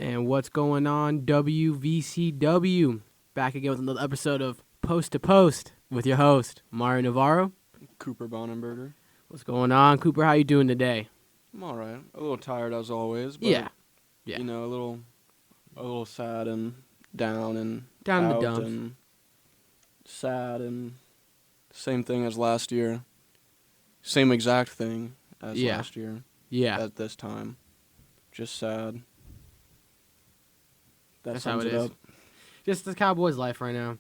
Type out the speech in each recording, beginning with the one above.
And what's going on, WVCW? Back again with another episode of Post to Post with your host, Mario Navarro. Cooper Bonenberger. What's going on, Cooper? How you doing today? I'm all right. A little tired as always, but Yeah. you know, a little sad and down and Down in the out dumps. and sad and same thing as last year. Same exact thing as Yeah. last year Yeah. at this time. Just sad. That That's how sums it it is. up. Just the Cowboys' life right now.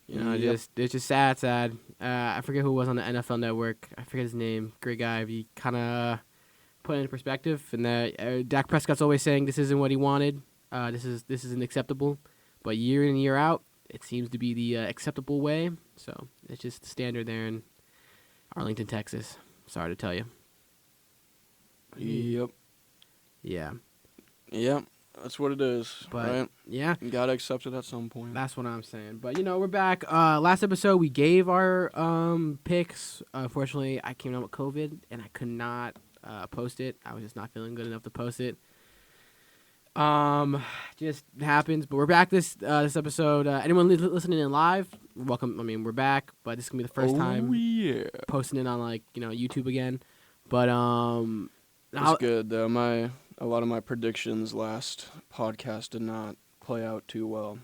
You know, Yep. it's just sad. I forget who was on the NFL Network. I forget his name. Great guy. He kind of put it in perspective, and that Dak Prescott's always saying this isn't what he wanted. This isn't acceptable. But year in year out, it seems to be the acceptable way. So it's just standard there in Arlington, Texas. Sorry to tell you. Yep. Yeah. Yep. That's what it is, But right? yeah. You gotta accept it at some point. That's what I'm saying. But, you know, we're back. Last episode, we gave our picks. Unfortunately, I came down with COVID, and I could not post it. I was just not feeling good enough to post it. Just happens. But we're back this episode. Anyone listening in live, welcome. I mean, we're back, but this is going to be the first time yeah. posting it on, YouTube again. But, It's good though. A lot of my predictions last podcast did not play out too well.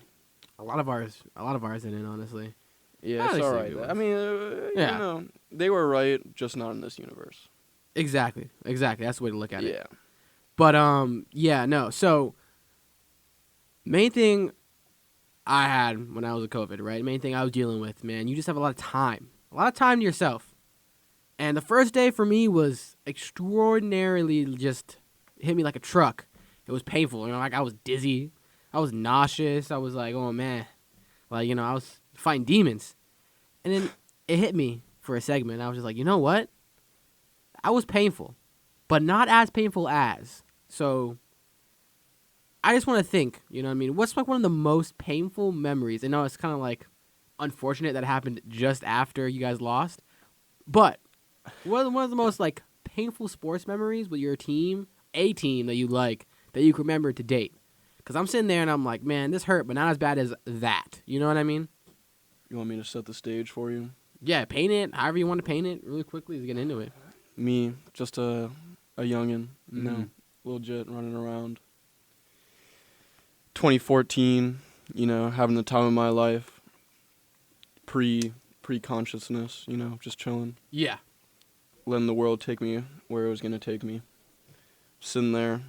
a lot of ours didn't, honestly. Yeah, At it's least all they right. do. I mean, Yeah. you know, they were right, just not in this universe. Exactly. That's the way to look at it. Yeah. But yeah, no. So main thing I had when I was with COVID, right? Main thing I was dealing with, man, you just have a lot of time to yourself. And the first day for me was extraordinarily just hit me like a truck. It was painful, you know, like I was dizzy, I was nauseous, I was like, oh man, like, you know, I was fighting demons. And then it hit me for a segment. I was just like, you know what? I was painful, but not as painful as. So I just want to think, you know what I mean? What's like one of the most painful memories? I know it's kind of like unfortunate that it happened just after you guys lost, but one of the most like painful sports memories with your team, a team that you like, that you can remember to date. Because I'm sitting there and I'm like, man, this hurt, but not as bad as that. You know what I mean? You want me to set the stage for you? Yeah, paint it however you want to paint it really quickly to get into it. Me, just a youngin', you know, Mhm. legit running around. 2014, you know, having the time of my life. Pre-consciousness, you know, just chilling. Yeah. Letting the world take me where it was going to take me. Sitting there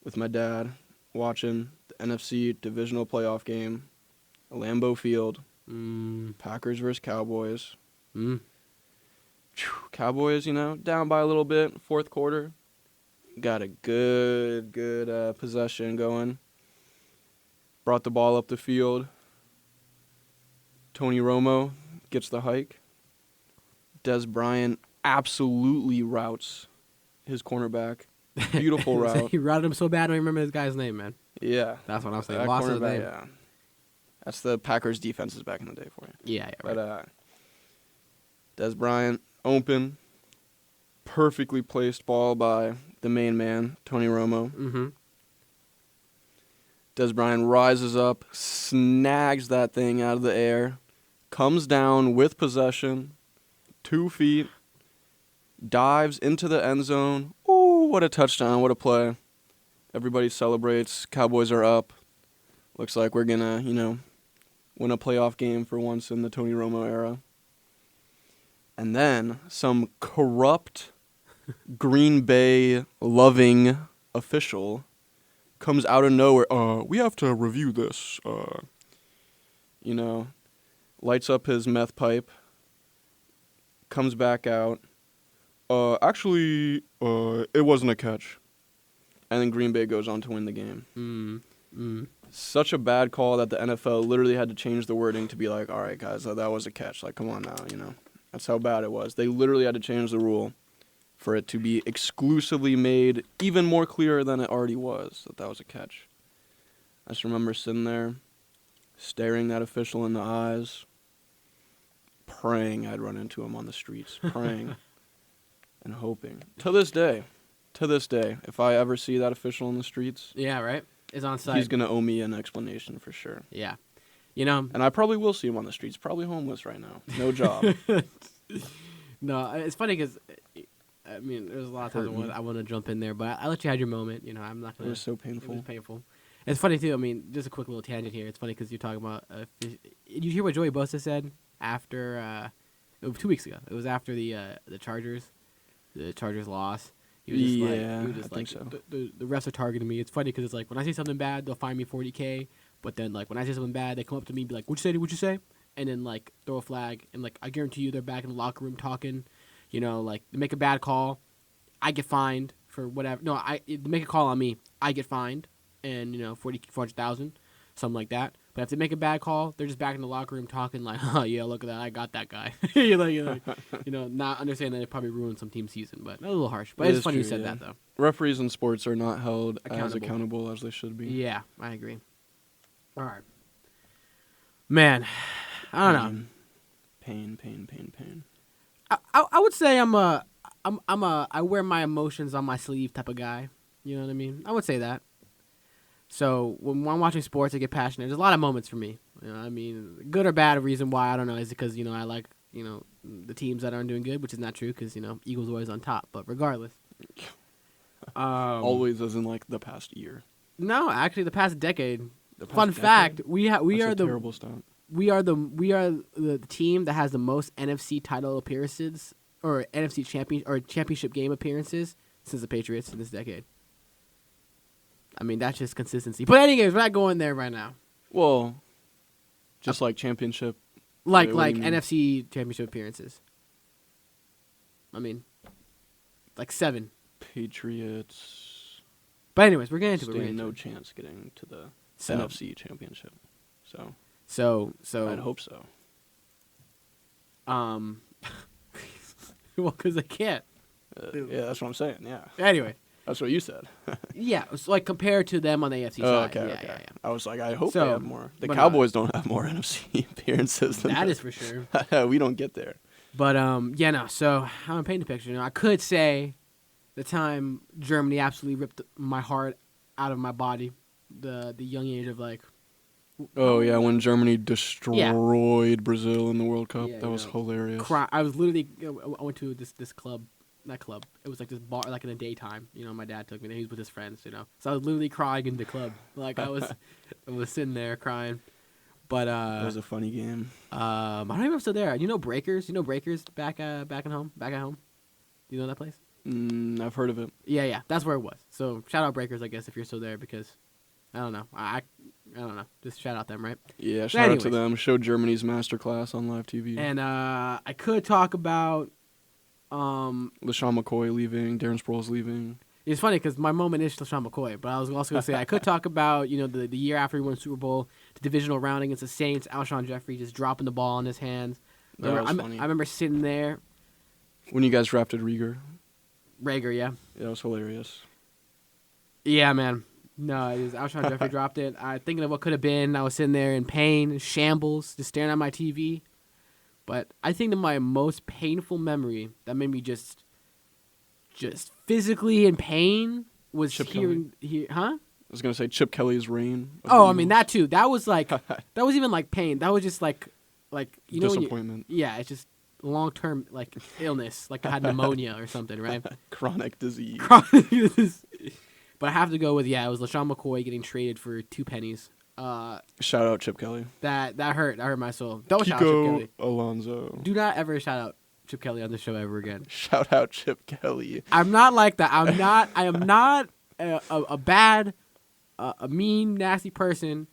with my dad, watching the NFC divisional playoff game, Lambeau Field, Packers versus Cowboys. Cowboys, you know, down by a little bit, fourth quarter. Got a good possession going. Brought the ball up the field. Tony Romo gets the hike. Des Bryant absolutely routes his cornerback. Beautiful route. He routed him so bad I don't even remember this guy's name, man. Yeah. That's what I'm saying. That Lost his cornerback, name. yeah. That's the Packers defenses back in the day for you. Yeah, right. But Des Bryant, open, perfectly placed ball by the main man, Tony Romo. Mm-hmm. Des Bryant rises up, snags that thing out of the air, comes down with possession, 2 feet, dives into the end zone. Ooh, what a touchdown, what a play. Everybody celebrates. Cowboys are up. Looks like we're going to, you know, win a playoff game for once in the Tony Romo era. And then some corrupt Green Bay loving official comes out of nowhere. We have to review this. You know, lights up his meth pipe, comes back out. Actually, it wasn't a catch. And then Green Bay goes on to win the game. Such a bad call that the NFL literally had to change the wording to be like, all right, guys, that was a catch. Like, come on now, you know. That's how bad it was. They literally had to change the rule for it to be exclusively made even more clear than it already was that was a catch. I just remember sitting there, staring that official in the eyes, praying I'd run into him on the streets, praying and hoping. To this day, To this day, if I ever see that official in the streets, Yeah, right. Is on site. he's gonna owe me an explanation for sure. Yeah, you know. And I probably will see him on the streets. Probably homeless right now, no job. No, it's funny because I mean, there's a lot of times Hurt me. I want to jump in there, but I let you have your moment. You know, I'm not It gonna. was so It painful. was painful. It's funny too. I mean, just a quick little tangent here. It's funny because you're talking about. Did you hear what Joey Bosa said after 2 weeks ago? It was after the Chargers loss. He was just Yeah, he was just I think so. the refs are targeting me. It's funny because it's like when I say something bad, they'll fine me $40K. But then like when I say something bad, they come up to me and be like, "What'd you say? What'd you say?" And then like throw a flag and like I guarantee you they're back in the locker room talking. You know, like they make a bad call, I get fined for whatever. No, they make a call on me, I get fined, and 400,000, something like that. But if they make a bad call, they're just back in the locker room talking like, "Oh yeah, look at that, I got that guy." Not understanding that it probably ruined some team's season, but a little harsh. But It it's is funny you true, said yeah. that though. Referees in sports are not held as Accountable. accountable as they should be. Yeah, I agree. All right, man. I don't know. Pain. I would say I'm a I wear my emotions on my sleeve type of guy. You know what I mean? I would say that. So when I'm watching sports, I get passionate. There's a lot of moments for me. I mean, good or bad reason why I don't know is because I like the teams that aren't doing good, which is not true because Eagles always on top. But regardless, Always, as in like the past year. no, actually the past decade. The past Fun decade? fact: we That's are a the terrible stunt. we are the team that has the most NFC title appearances or NFC championship game appearances since the Patriots in this decade. I mean, that's just consistency. But anyways, we're not going there right now. Well, just like championship. Like Wait, what do you mean? NFC championship appearances. I mean, like 7. Patriots But anyways, we're getting into it. We're stand getting no into it. chance getting to the So- NFC championship. So So I'd hope so. well, because they can't. Yeah, that's what I'm saying. Yeah, Anyway, that's what you said. yeah, it's like compared to them on the AFC Oh, side. okay, yeah, okay. yeah, I was like, I hope So, they have more. The but, Cowboys don't have more NFC appearances yeah. than That them. is for sure. We don't get there. But yeah, no. So I'm gonna paint the picture. I could say the time Germany absolutely ripped my heart out of my body, the young age of like. Oh yeah, when Germany destroyed Brazil in the World Cup, Yeah, that was hilarious. I was literally. I went to this club. Not club. It was like this bar, like in the daytime. My dad took me there. He was with his friends. So I was literally crying in the club. Like I was sitting there crying. But That was a funny game. I don't even know if I'm still there. Breakers. Breakers back at home. You know that place? I've heard of it. Yeah. That's where it was. So shout out Breakers, I guess, if you're still there, because I don't know. I don't know. Just shout out them, right? Yeah, shout out to anyways. them. Showed Germany's masterclass on live TV. And I could talk about. LaShawn McCoy leaving, Darren Sproles leaving. It's funny because my moment is LaShawn McCoy, but I was also going to say I could talk about the year after he won the Super Bowl, the divisional round against the Saints, Alshon Jeffrey just dropping the ball in his hands. That was funny. I remember sitting there, When you guys drafted Rieger, Rager, yeah, that was hilarious. yeah, man. No, it was Alshon Jeffrey dropped it. I thinking of what could have been. I was sitting there in pain, shambles, just staring at my TV. But I think that my most painful memory that made me just physically in pain was Chip huh? I was gonna say Chip Kelly's reign. of Oh, the I mean Eagles. that too. That was like that was even like pain. That was just like when you, Disappointment. yeah, it's just long term like illness, like I had pneumonia or something, right? Chronic disease. But I have to go with it was LaShawn McCoy getting traded for 2 pennies. Shout out Chip Kelly. That hurt. That hurt my soul. Don't shout out Chip Kiko Kelly. Alonso. Do not ever shout out Chip Kelly on the show ever again. Shout out Chip Kelly. I'm not like that. I am not a bad, a mean, nasty person.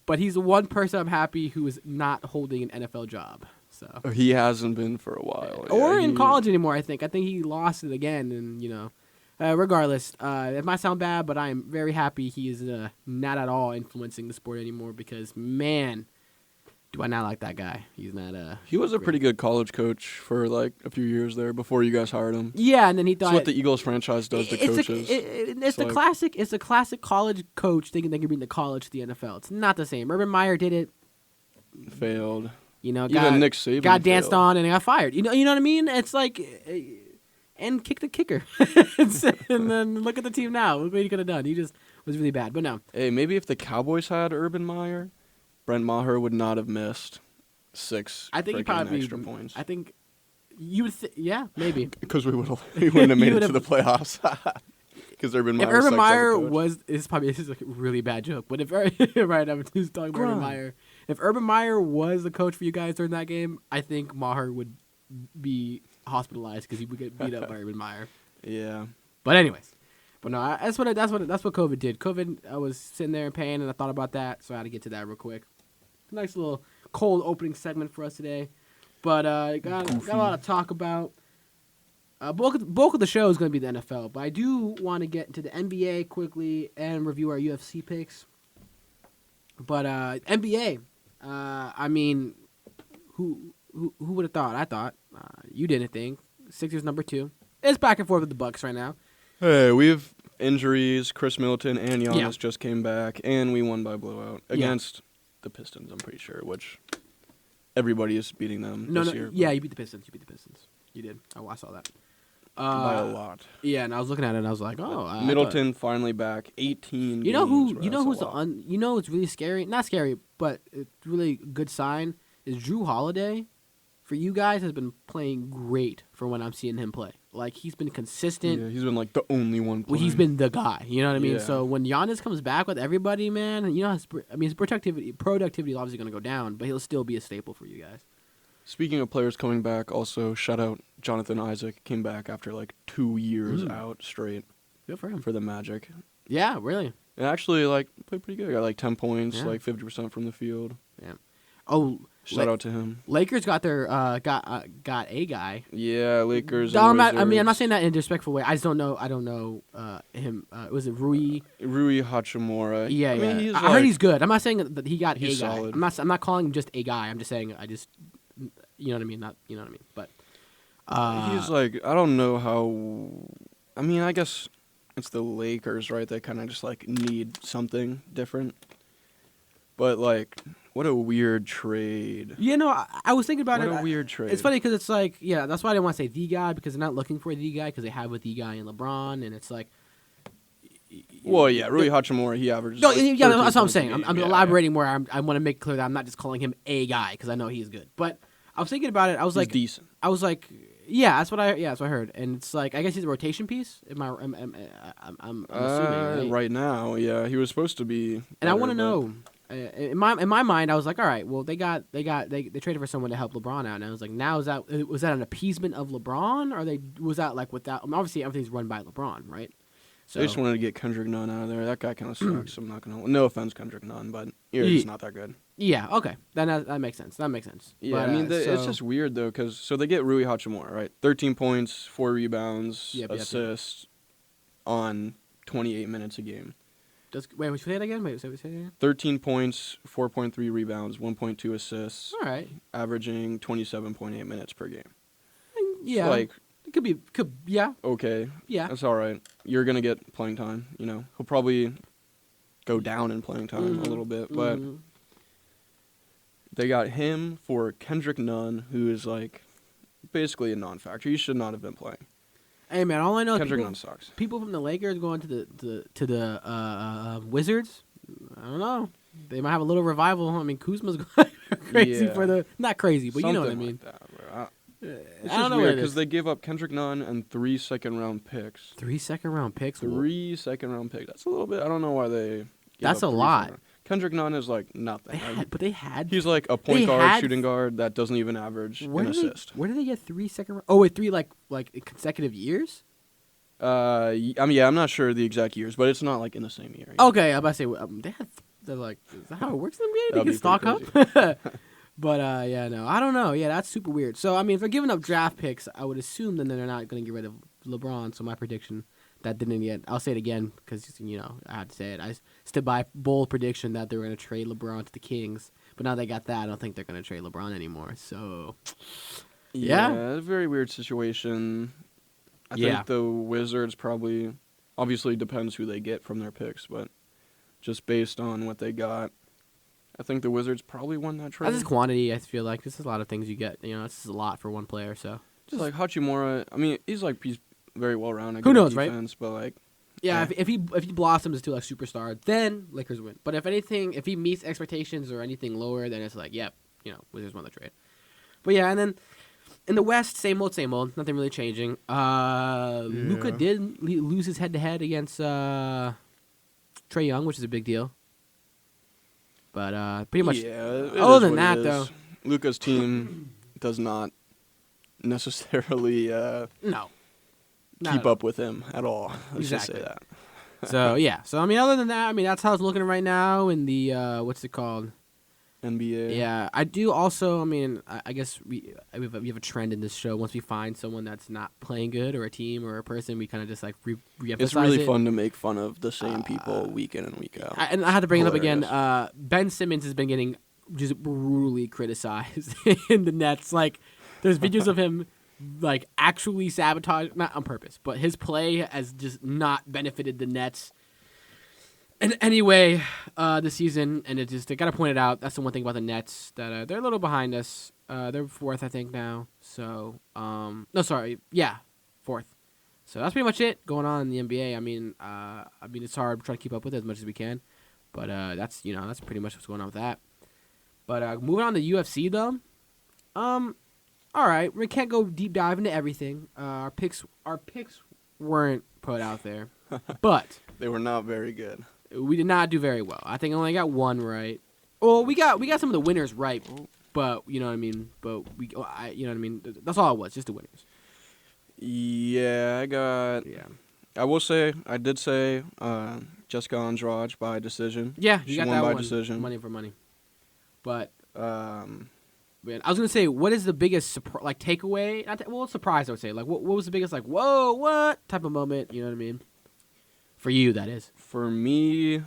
But he's the one person I'm happy who is not holding an NFL job. So. He hasn't been for a while. Or Yeah, in he- college anymore. I think he lost it again, and regardless, it might sound bad, but I am very happy he is not at all influencing the sport anymore. Because man, do I not like that guy? He's not He was a great. pretty good college coach for like a few years there before you guys hired him. Yeah, and then he That's thought what the Eagles franchise does to coaches. It's the like- classic. It's the classic college coach thinking they can bring the college to the NFL. It's not the same. Urban Meyer did it. Failed. Got, Even Nick Saban got danced failed. on and got fired. You know what I mean? It's like, and kick the kicker. And then look at the team now. Look what he could have done. He just was really bad. But no. Hey, maybe if the Cowboys had Urban Meyer, Brent Maher would not have missed 6 I think he freaking probably extra points. I think you would. Yeah, maybe. Because we wouldn't have made You it to would've- the playoffs. Because Urban Meyer. If Urban sucks as a Meyer coach. was, this is like a really bad joke. But if right, I'm just talking about Urban Grind. Meyer. If Urban Meyer was the coach for you guys during that game, I think Maher would be hospitalized because he would get beat up by Urban Meyer. Yeah. But anyways, but no, that's what COVID did. COVID, I was sitting there in pain, and I thought about that, so I had to get to that real quick. Nice little cold opening segment for us today, but got a lot to talk about. Bulk of the show is going to be the NFL, but I do want to get into the NBA quickly and review our UFC picks. But NBA, I mean, who would have thought? I thought you didn't think. Sixers number 2. It's back and forth with the Bucks right now. Hey, we have injuries. Chris Middleton and Giannis Yeah. just came back, and we won by blowout Yeah. against the Pistons, I'm pretty sure, which everybody is beating them No, this year. yeah, you beat the Pistons. You did. Oh, I saw that. By a lot. Yeah, and I was looking at it, and I was like, oh, I Middleton finally back, 18 You know games, who? bro, You know that's who's a the lot. you know it's really scary. Not scary, but it's really a good sign. Is Drew Holiday, for you guys, has been playing great for when I'm seeing him play. Like he's been consistent. Yeah, he's been like the only one Well, playing. he's been the guy. You know what I mean? Yeah. So when Giannis comes back with everybody, man, you know, his productivity is obviously going to go down, but he'll still be a staple for you guys. Speaking of players coming back, also shout out Jonathan Isaac, came back after like 2 years out straight Good for him. for the Magic. Yeah, really. And actually, like, played pretty good. Got like 10 points, Yeah. like 50% from the field. Yeah. Oh, Shout out to him. Lakers got their got a guy. Yeah, Lakers. No, and I'm not Wizards. saying that in a disrespectful way. I just don't know. I don't know him. Was it Rui? Rui Hachimura. Yeah, I mean, yeah. he's I heard he's good. I'm not saying that he got He's a guy. solid. I'm not calling him just a guy. I'm just saying you know what I mean. Not you know what I mean. But he's like, I don't know how. I mean, I guess it's the Lakers, right? They kind of just like need something different. But like, what a weird trade. you know, I was thinking about What it. a weird trade. It's funny because it's like, yeah, that's why I didn't want to say the guy because they're not looking for the guy because they have with the guy and LeBron, and it's like. Well, yeah, Rui Hachimura, he averages. No, like yeah, 13 that's what I'm points a saying. I'm game. Yeah, elaborating more. I want to make clear that I'm not just calling him a guy because I know he's good. But I was thinking about it. I was He's like, decent. yeah, that's what I heard. And it's like, I guess he's a rotation piece. I'm assuming, right? Right now, yeah, he was supposed to be. And I better, want to but- know. In my mind, I was like, all right, well, they traded for someone to help LeBron out, and I was like, now was that an appeasement of LeBron, or was that like without? I mean, obviously, everything's run by LeBron, right? So They just wanted to get Kendrick Nunn out of there. That guy kind of sucks. I'm not gonna. No offense, Kendrick Nunn, but he's Ye- just not that good. yeah, okay, then that makes sense. That makes sense. Yeah, But, I mean, it's so- just weird though, because so they get Rui Hachimura, right? 13 points, 4 rebounds, Yep, yep. assists on 28 minutes a game. Wait, say that again. Say that again. 13 points, 4.3 rebounds, 1.2 assists, All right. averaging 27.8 minutes per game. Yeah. Like, it could. Yeah. okay, Yeah. that's all right. You're gonna get playing time. You know, he'll probably go down in playing time Mhm. a little bit, but Mhm. they got him for Kendrick Nunn, who is like basically a non-factor. He should not have been playing. Hey man, all I know is Kendrick people, Nunn sucks. people from the Lakers going to the Wizards. I don't know. They might have a little revival. I mean, Kuzma's going crazy Yeah. for the not crazy, but you know what I Something mean. like that, bro. It's I just don't know weird what it because is. they gave up Kendrick Nunn and 3 second-round picks. 3 second-round picks. 3 second-round picks. That's a little bit. I don't know why they. gave That's up a 3 lot. second-round. Kendrick Nunn is like nothing. They had. He's like a point They guard, had- shooting guard that doesn't even average Where an did assist. Where did they get 3 second? Oh wait, 3 like consecutive years. I mean, yeah, I'm not sure the exact years, but it's not like in the same year. you know? Okay, I'm about to say they're like, is that how it works in the NBA? They That'd can be stock pretty up. But yeah, no, I don't know. Yeah, that's super weird. So I mean, if they're giving up draft picks, I would assume then they're not going to get rid of LeBron. So my prediction that didn't get. I'll say it again because I had to say it. I stood by bold prediction that they were going to trade LeBron to the Kings. But now they got that, I don't think they're going to trade LeBron anymore. So Yeah. a very weird situation. I Yeah. think the Wizards probably, obviously depends who they get from their picks, but just based on what they got, I think the Wizards probably won that trade. that's just quantity. I feel like this is a lot of things you get. This is a lot for one player. So Just like Hachimura, I mean, he's very well-rounded. Who good knows, right? defense, but like, Yeah, Yeah. if he blossoms to like superstar, then Lakers win. But if he meets expectations or anything lower, then it's like, yep, Wizards won the trade. But yeah, and then in the West, same old, nothing really changing. Luka did lose his head-to-head against Trae Young, which is a big deal. But pretty much, other than that, though, Luka's team does not necessarily no. keep up with him at all. Let's just say Exactly. that. So yeah, other than that, that's how it's looking right now in the what's it called? NBA. Yeah, I do also. I guess we have a trend in this show. Once we find someone that's not playing good, or a team, or a person, we kind of just like re-emphasize It's really it. fun to make fun of the same people week in and week out. And I had to bring it up again. Hilarious. Ben Simmons has been getting just brutally criticized in the Nets. Like, there's videos of him like actually sabotage, not on purpose, but his play has just not benefited the Nets in any way this season. And I gotta point it out. That's the one thing about the Nets, that they're a little behind us. They're fourth, I think, now. So fourth. So that's pretty much it going on in the NBA. It's hard to try to keep up with it as much as we can, but that's pretty much what's going on with that. But moving on to UFC though, all right, we can't go deep dive into everything. Our picks weren't put out there, but They were not very good. we did not do very well. I think I only got one right. Well, we got some of the winners right, but you know what I mean. But you know what I mean. That's all it was, just the winners. Yeah, I will say, I did say Jessica Andrade by decision. Yeah, She you got won that by one. decision. Money for money. But Um, I was gonna say, what is the biggest takeaway? Surprise, I would say. Like, what was the biggest whoa, what type of moment? You know what I mean? For you, that is. For me,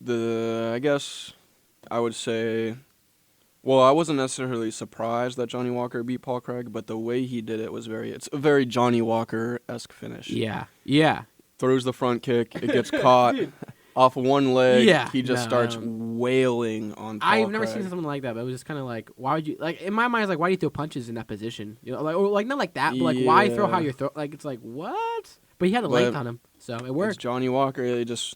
I guess I would say, well, I wasn't necessarily surprised that Johnny Walker beat Paul Craig, but the way he did it was it's a very Johnny Walker-esque finish. Yeah. Throws the front kick, it gets caught off one leg. Yeah, he just starts wailing on Paul I've never Craig. seen something like that. But it was just kind of like, why would you in my mind, it's like, why do you throw punches in that position? Or not like that, but why throw how you're throwing? Like, it's like, what? But he had the length on him, so it It's worked. Johnny Walker. He just,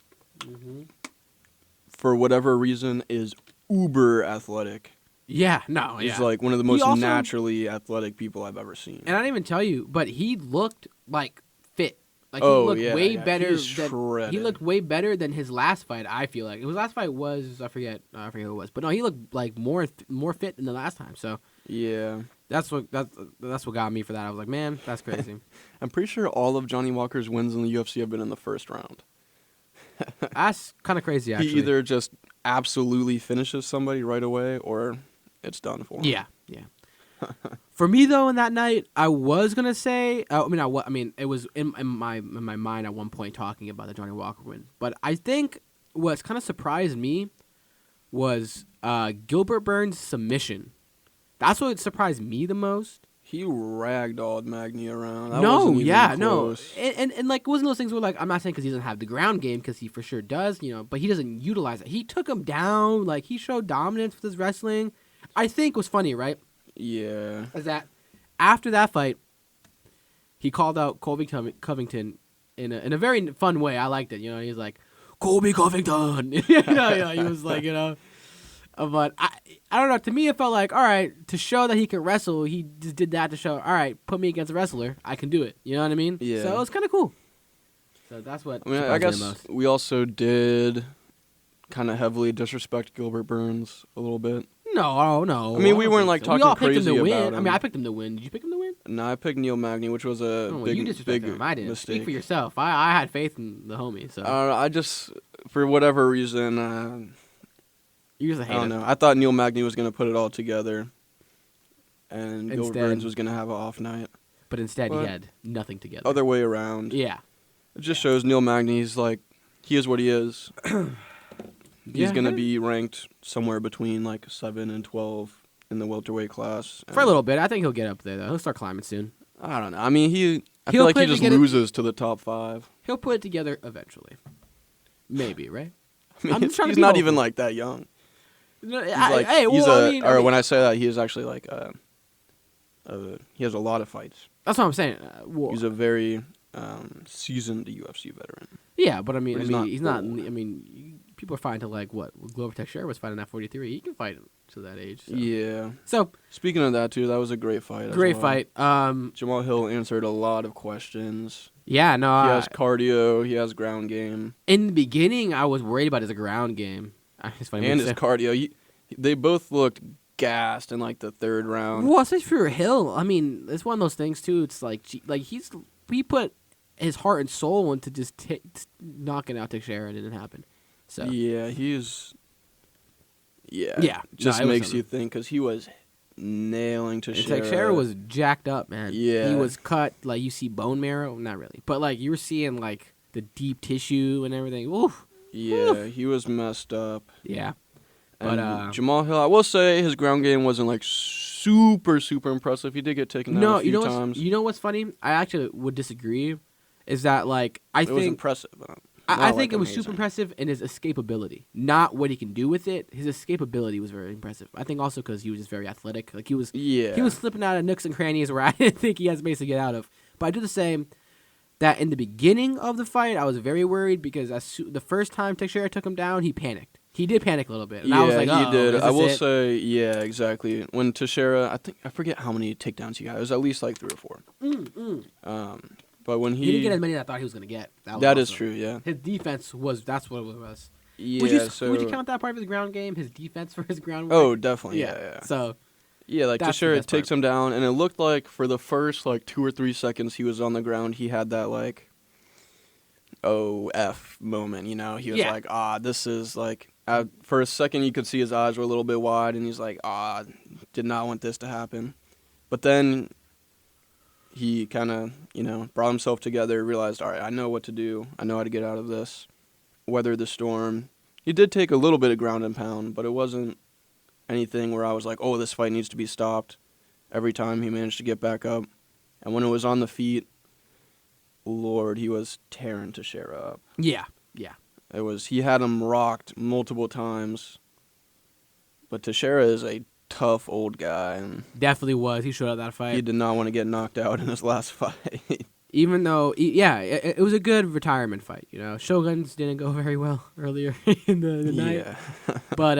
for whatever reason, is uber athletic. Yeah, no, He's yeah. like one of the most also- naturally athletic people I've ever seen. And I didn't even tell you, but he looked like fit. Like, he Oh, looked yeah, way yeah. better. He's He shredded. looked way better than his last fight. I feel like his last fight was, I forget who it was, but no, he looked like more fit than the last time. So Yeah. that's what got me for that. I was like, man, that's crazy. I'm pretty sure all of Johnny Walker's wins in the UFC have been in the first round. That's kind of crazy. Actually, He either just absolutely finishes somebody right away, or it's done for him. yeah. For me though, in that night, I was gonna say, it was in my mind at one point talking about the Johnny Walker win, but I think what's kind of surprised me was Gilbert Burns' submission. That's what surprised me the most. He ragdolled Magny around. That No, wasn't even yeah, close. no, and like, it wasn't those things where, like, I'm not saying because he doesn't have the ground game, because he for sure does, but he doesn't utilize it. He took him down, like, he showed dominance with his wrestling. I think was funny, right? Yeah. Is that after that fight, he called out Colby Covington in a very fun way. I liked it. He's like, Colby Covington. He was like, But I don't know. To me, it felt like, all right, to show that he can wrestle, he just did that to show, all right, put me against a wrestler, I can do it. You know what I mean? Yeah. So it was kind of cool. So that's what I mean, surprised I me the guess most. we also did kind of heavily disrespect Gilbert Burns a little bit. No. I mean, we don't weren't, think like, so. We talking all picked him crazy to win. about I mean, him. I picked him to win. Did you pick him to win? No, I picked Neil Magny, which was a Oh, big, you disrespected big him. I didn't. mistake. Speak for yourself. I had faith in the homie. So I just, for whatever reason, you just a I hater. don't know. I thought Neil Magny was going to put it all together, and Gilbert Instead- Burns was going to have an off night. But instead, he But- had nothing together. Other way around. Yeah. It just shows Neil Magny's like, he is what he is. He's Yeah. going to be ranked somewhere between like 7 and 12 in the welterweight class. For a And little bit. I think he'll get up there, though. He'll start climbing soon. I don't know. I mean, I He'll feel like put he it just together- loses to the top 5. He'll put it together eventually. Maybe, right? I mean, I'm just trying to he's be not hopeful. even like that young. No, He's like, when I say that, he is actually like he has a lot of fights. That's what I'm saying. He's a very seasoned UFC veteran. Yeah, but I mean, But he's not. old. I mean, people are fighting to like what Glover Teixeira was fighting at 43. He can fight to that age. So. Yeah. So Speaking of that too, that was a great fight. great as well. fight. Jamal Hill answered a lot of questions. Yeah, no. He has cardio. He has ground game. In the beginning, I was worried about his ground game. It's funny. And his cardio. They both looked gassed in like the third round. Well, especially for Hill. I mean, it's one of those things too. It's like he put his heart and soul into just knocking out Teixeira, and it didn't happen. So Yeah, he's. Yeah. Yeah, Just no, it was makes something. you think because he was nailing Teixeira. Teixeira was jacked up, man. Yeah. He was cut, like you see bone marrow, not really, but like you were seeing like the deep tissue and everything. Oof. Yeah, he was messed up. Yeah. And But, Jamal Hill, I will say his ground game wasn't like super impressive. He did get taken down No, a few times. you know what's funny? I actually would disagree. Is that like I It was think impressive. But I not, think like, it was amazing. super impressive in his escapability, not what he can do with it. His escapability was very impressive. I think also because he was just very athletic. Like he was slipping out of nooks and crannies where I didn't think he had space to get out of. But I do the same. That in the beginning of the fight, I was very worried because the first time Teixeira took him down, he panicked. He did panic a little bit. And Yeah, I was like, he did. Is I this will it? say, yeah, exactly. When Teixeira, I forget how many takedowns he got. It was at least like 3 or 4. But when He didn't he get as many as I thought he was going to get. that is also- true, yeah. His defense that's what it was. Yeah, Would you count that part of his ground game, his defense for his ground Oh, work? definitely, yeah. So, Yeah, like That's the Teixeira best part. takes him down, and it looked like for the first like 2 or 3 seconds he was on the ground, he had that like, oh F moment, you know? He was Yeah. like, this is like. For a second, you could see his eyes were a little bit wide, and he's like, did not want this to happen. But then he kind of, brought himself together, realized, all right, I know what to do. I know how to get out of this, weather the storm. He did take a little bit of ground and pound, but it wasn't anything where I was like, oh, this fight needs to be stopped. Every time he managed to get back up. And when it was on the feet, Lord, he was tearing Teixeira up. yeah. He had him rocked multiple times. But Teixeira is a tough old guy, and Definitely was. He showed up that fight. he did not want to get knocked out in his last fight. Even though, it was a good retirement fight. You know, Shoguns didn't go very well earlier in the night. Yeah. But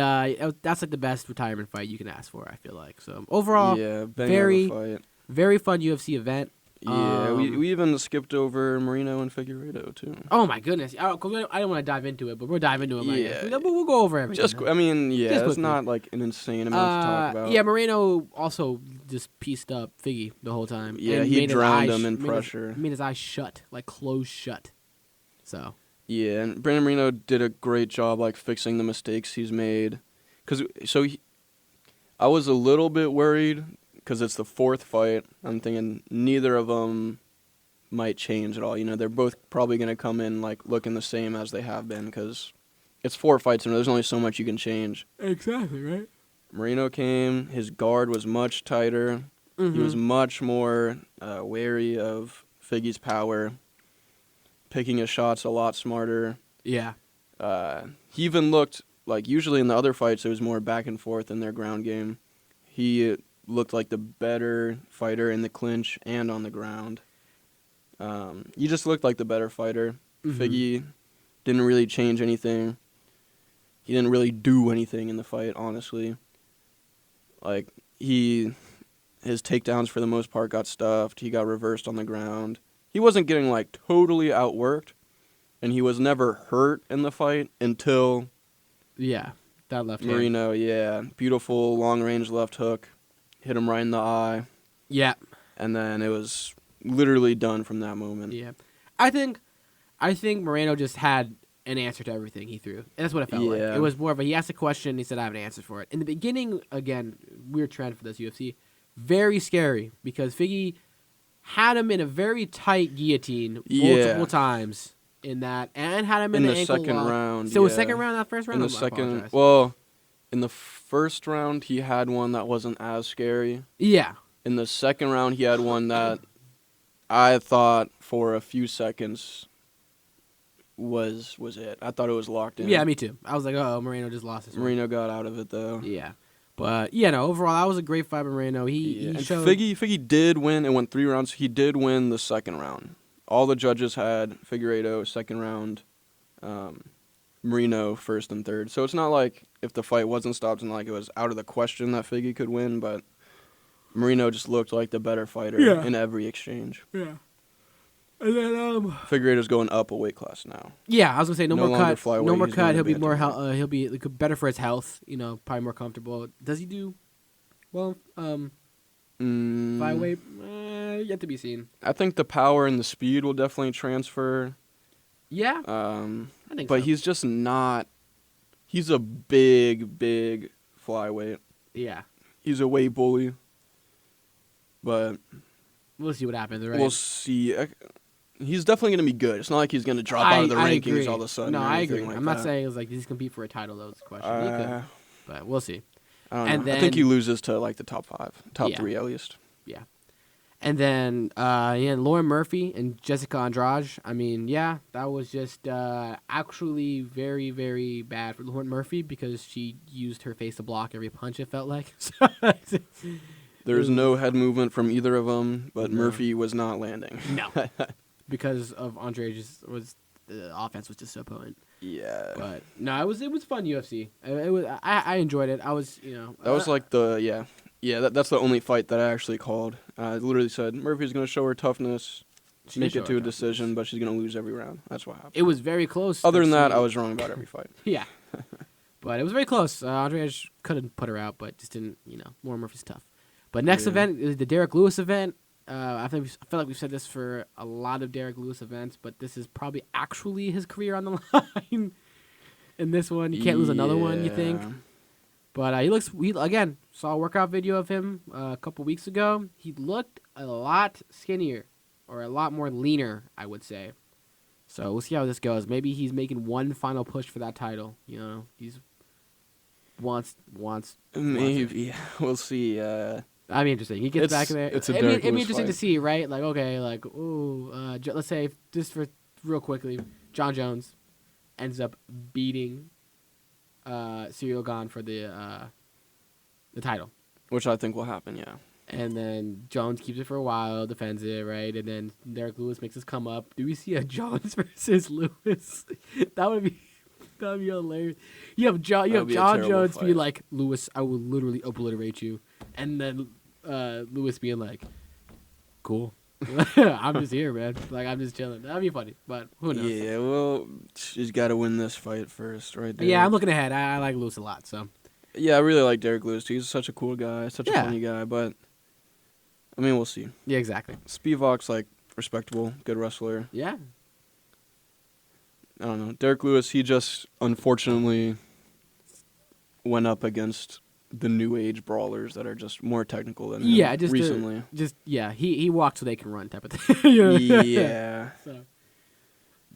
that's like the best retirement fight you can ask for, I feel like. So, overall, Yeah, very- banger of a fight. very fun UFC event. Yeah, we even skipped over Marino and Figueiredo, too. Oh, my goodness. I don't want to dive into it, but we'll dive into it. I guess. Yeah. We'll go over everything. Just it's quickly. not like an insane amount to talk about. Yeah, Moreno also just pieced up Figgy the whole time. Yeah, and he made his drowned eyes him in made his- pressure. Made his eyes shut, like closed shut. So. Yeah, and Brandon Marino did a great job, like, fixing the mistakes he's made. I was a little bit worried, because it's the 4th fight. I'm thinking neither of them might change at all. You know, they're both probably going to come in, like, looking the same as they have been, because it's 4 fights, and there's only so much you can change. Exactly, right? Marino came, his guard was much tighter. He was much more wary of Figgy's power, picking his shots a lot smarter. Yeah. He even looked like usually in the other fights it was more back and forth in their ground game. He looked like the better fighter in the clinch and on the ground. He just looked like the better fighter. Figgy didn't really change anything. He didn't really do anything in the fight, honestly. Like, his takedowns for the most part got stuffed. He got reversed on the ground. He wasn't getting, like, totally outworked, and he was never hurt in the fight until Yeah. That left hand. Marino, yeah. Beautiful long-range left hook. Hit him right in the eye. Yeah. And then it was literally done from that moment. Yeah. I think Moreno just had an answer to everything he threw. And that's what it felt like. Yeah. It was more of he asked a question, he said, I have an answer for it. In the beginning, again, weird trend for this UFC, very scary because Figgy had him in a very tight guillotine multiple times in that, and had him in In the the ankle second lock. round, So was yeah. second round, not first round? In the I second, apologize. well, in the first round, he had one that wasn't as scary. Yeah. In the second round, he had one that I thought for a few seconds was it. I thought it was locked in. Yeah, me too. I was like, oh, Moreno just lost his one. Marino got out of it, though. Yeah. But yeah, no. Overall, that was a great fight by Moreno. He And showed. Figgy did win. It went 3 rounds. He did win the second round. All the judges had Figueiredo second round, Marino first and third. So it's not like if the fight wasn't stopped and like it was out of the question that Figgy could win, but Marino just looked like the better fighter in every exchange. Yeah. And then Figueiredo's going up a weight class now. Yeah, I was gonna say no No more longer cut. flyweight, No more he's cut. going He'll to be more. bantamweight. He'll be better for his health. Probably more comfortable. Does he do well? Flyweight, yet to be seen. I think the power and the speed will definitely transfer. Yeah, I think But so. he's just not. He's a big flyweight. Yeah, He's a weight bully. But we'll see what happens. Right? we'll see. He's definitely going to be good. It's not like he's going to drop out of the I rankings agree. all of a sudden. No, or I anything agree. Like I'm not that. saying it's like he's compete for a title. That was the question. He could, but we'll see. I don't And know. I then- think he loses to like the top 5, top Yeah. 3 at least. And then Lauren Murphy and Jessica Andrade. I mean, yeah, that was just actually very, very bad for Lauren Murphy because she used her face to block every punch. It felt like. There's no head movement from either of them, but No. Murphy was not landing. No, because of Andrade's the offense was just so potent. Yeah. But no, it was fun UFC. It was I enjoyed it. I was That was like that's the only fight that I actually called. I literally said Murphy's going to show her toughness, she make did it show to her a toughness. decision, but she's going to lose every round. That's what happened. It was very close. Other than that, she- I was wrong about every fight. Yeah. But it was very close. Andrade could have put her out, but just didn't, Lauren Murphy's tough. But next Yeah. event is the Derek Lewis event. I feel like we've said this for a lot of Derek Lewis events, but this is probably actually his career on the line. In this one, you can't lose another one, you think? Yeah. But we again saw a workout video of him a couple weeks ago. He looked a lot skinnier, or a lot more leaner, I would say. So we'll see how this goes. Maybe he's making one final push for that title. He's wants. Maybe. We'll see. I mean, interesting. He gets back in there. it's a It'd be Derek Lewis interesting to fight. see, right? Like, okay, like, let's say just for real quickly, John Jones ends up beating Cyril Gane for the title, Which I think will happen, yeah. and then Jones keeps it for a while, defends it, right? And then Derek Lewis makes his come up. Do we see a Jones versus Lewis? that would be hilarious. You have John That would be a John terrible Jones fight. be like, Lewis, I will literally obliterate you, and then Lewis being like, cool. I'm just here, man. Like, I'm just chilling. That'd be funny, but who knows? Yeah, well, she's got to win this fight first, right there. Yeah, I'm looking ahead. I like Lewis a lot, so. Yeah, I really like Derek Lewis, too. He's such a cool guy, such a Yeah. funny guy, but, I mean, we'll see. Yeah, exactly. Spivak's, like, respectable, good wrestler. Yeah. I don't know. Derek Lewis, he just, unfortunately, went up against the new age brawlers that are just more technical than him Yeah, just recently. he walks so they can run type of thing. You know? Yeah. So,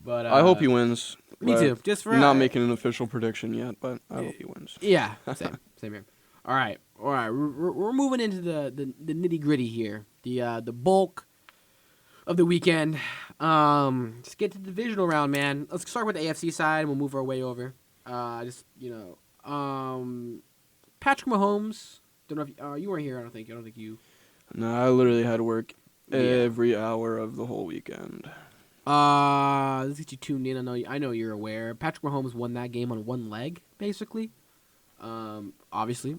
but I hope he wins. Me but too. Just for not making an official prediction yet, but I hope he wins. Yeah, same here. All right. We're moving into the nitty gritty here. The bulk of the weekend. Let's get to the divisional round, man. Let's start with the AFC side, and we'll move our way over. Patrick Mahomes. Don't know if you weren't here. I don't think you. No, I literally had to work Yeah. every hour of the whole weekend. Let's get you tuned in. I know you're aware. Patrick Mahomes won that game on one leg, basically. Obviously.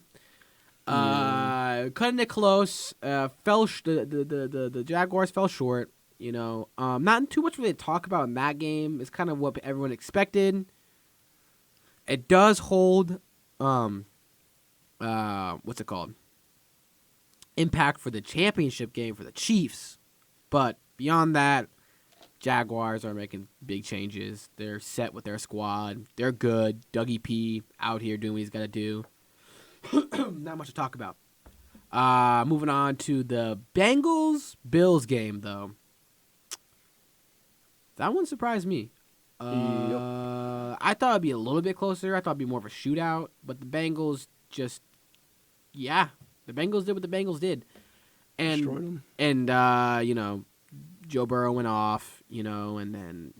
Cutting it close. The Jaguars fell short. Not too much really to talk about in that game. It's kind of what everyone expected. It does hold. What's it called? Impact for the championship game for the Chiefs, but beyond that, Jaguars are making big changes. They're set with their squad. They're good. Dougie P out here doing what he's got to do. Not much to talk about. Moving on to the Bengals-Bills game, though. That one surprised me. I thought it'd be a little bit closer. I thought it'd be more of a shootout, but the Bengals just, the Bengals did what the Bengals did, Destroyed and 'em. Joe Burrow went off, and then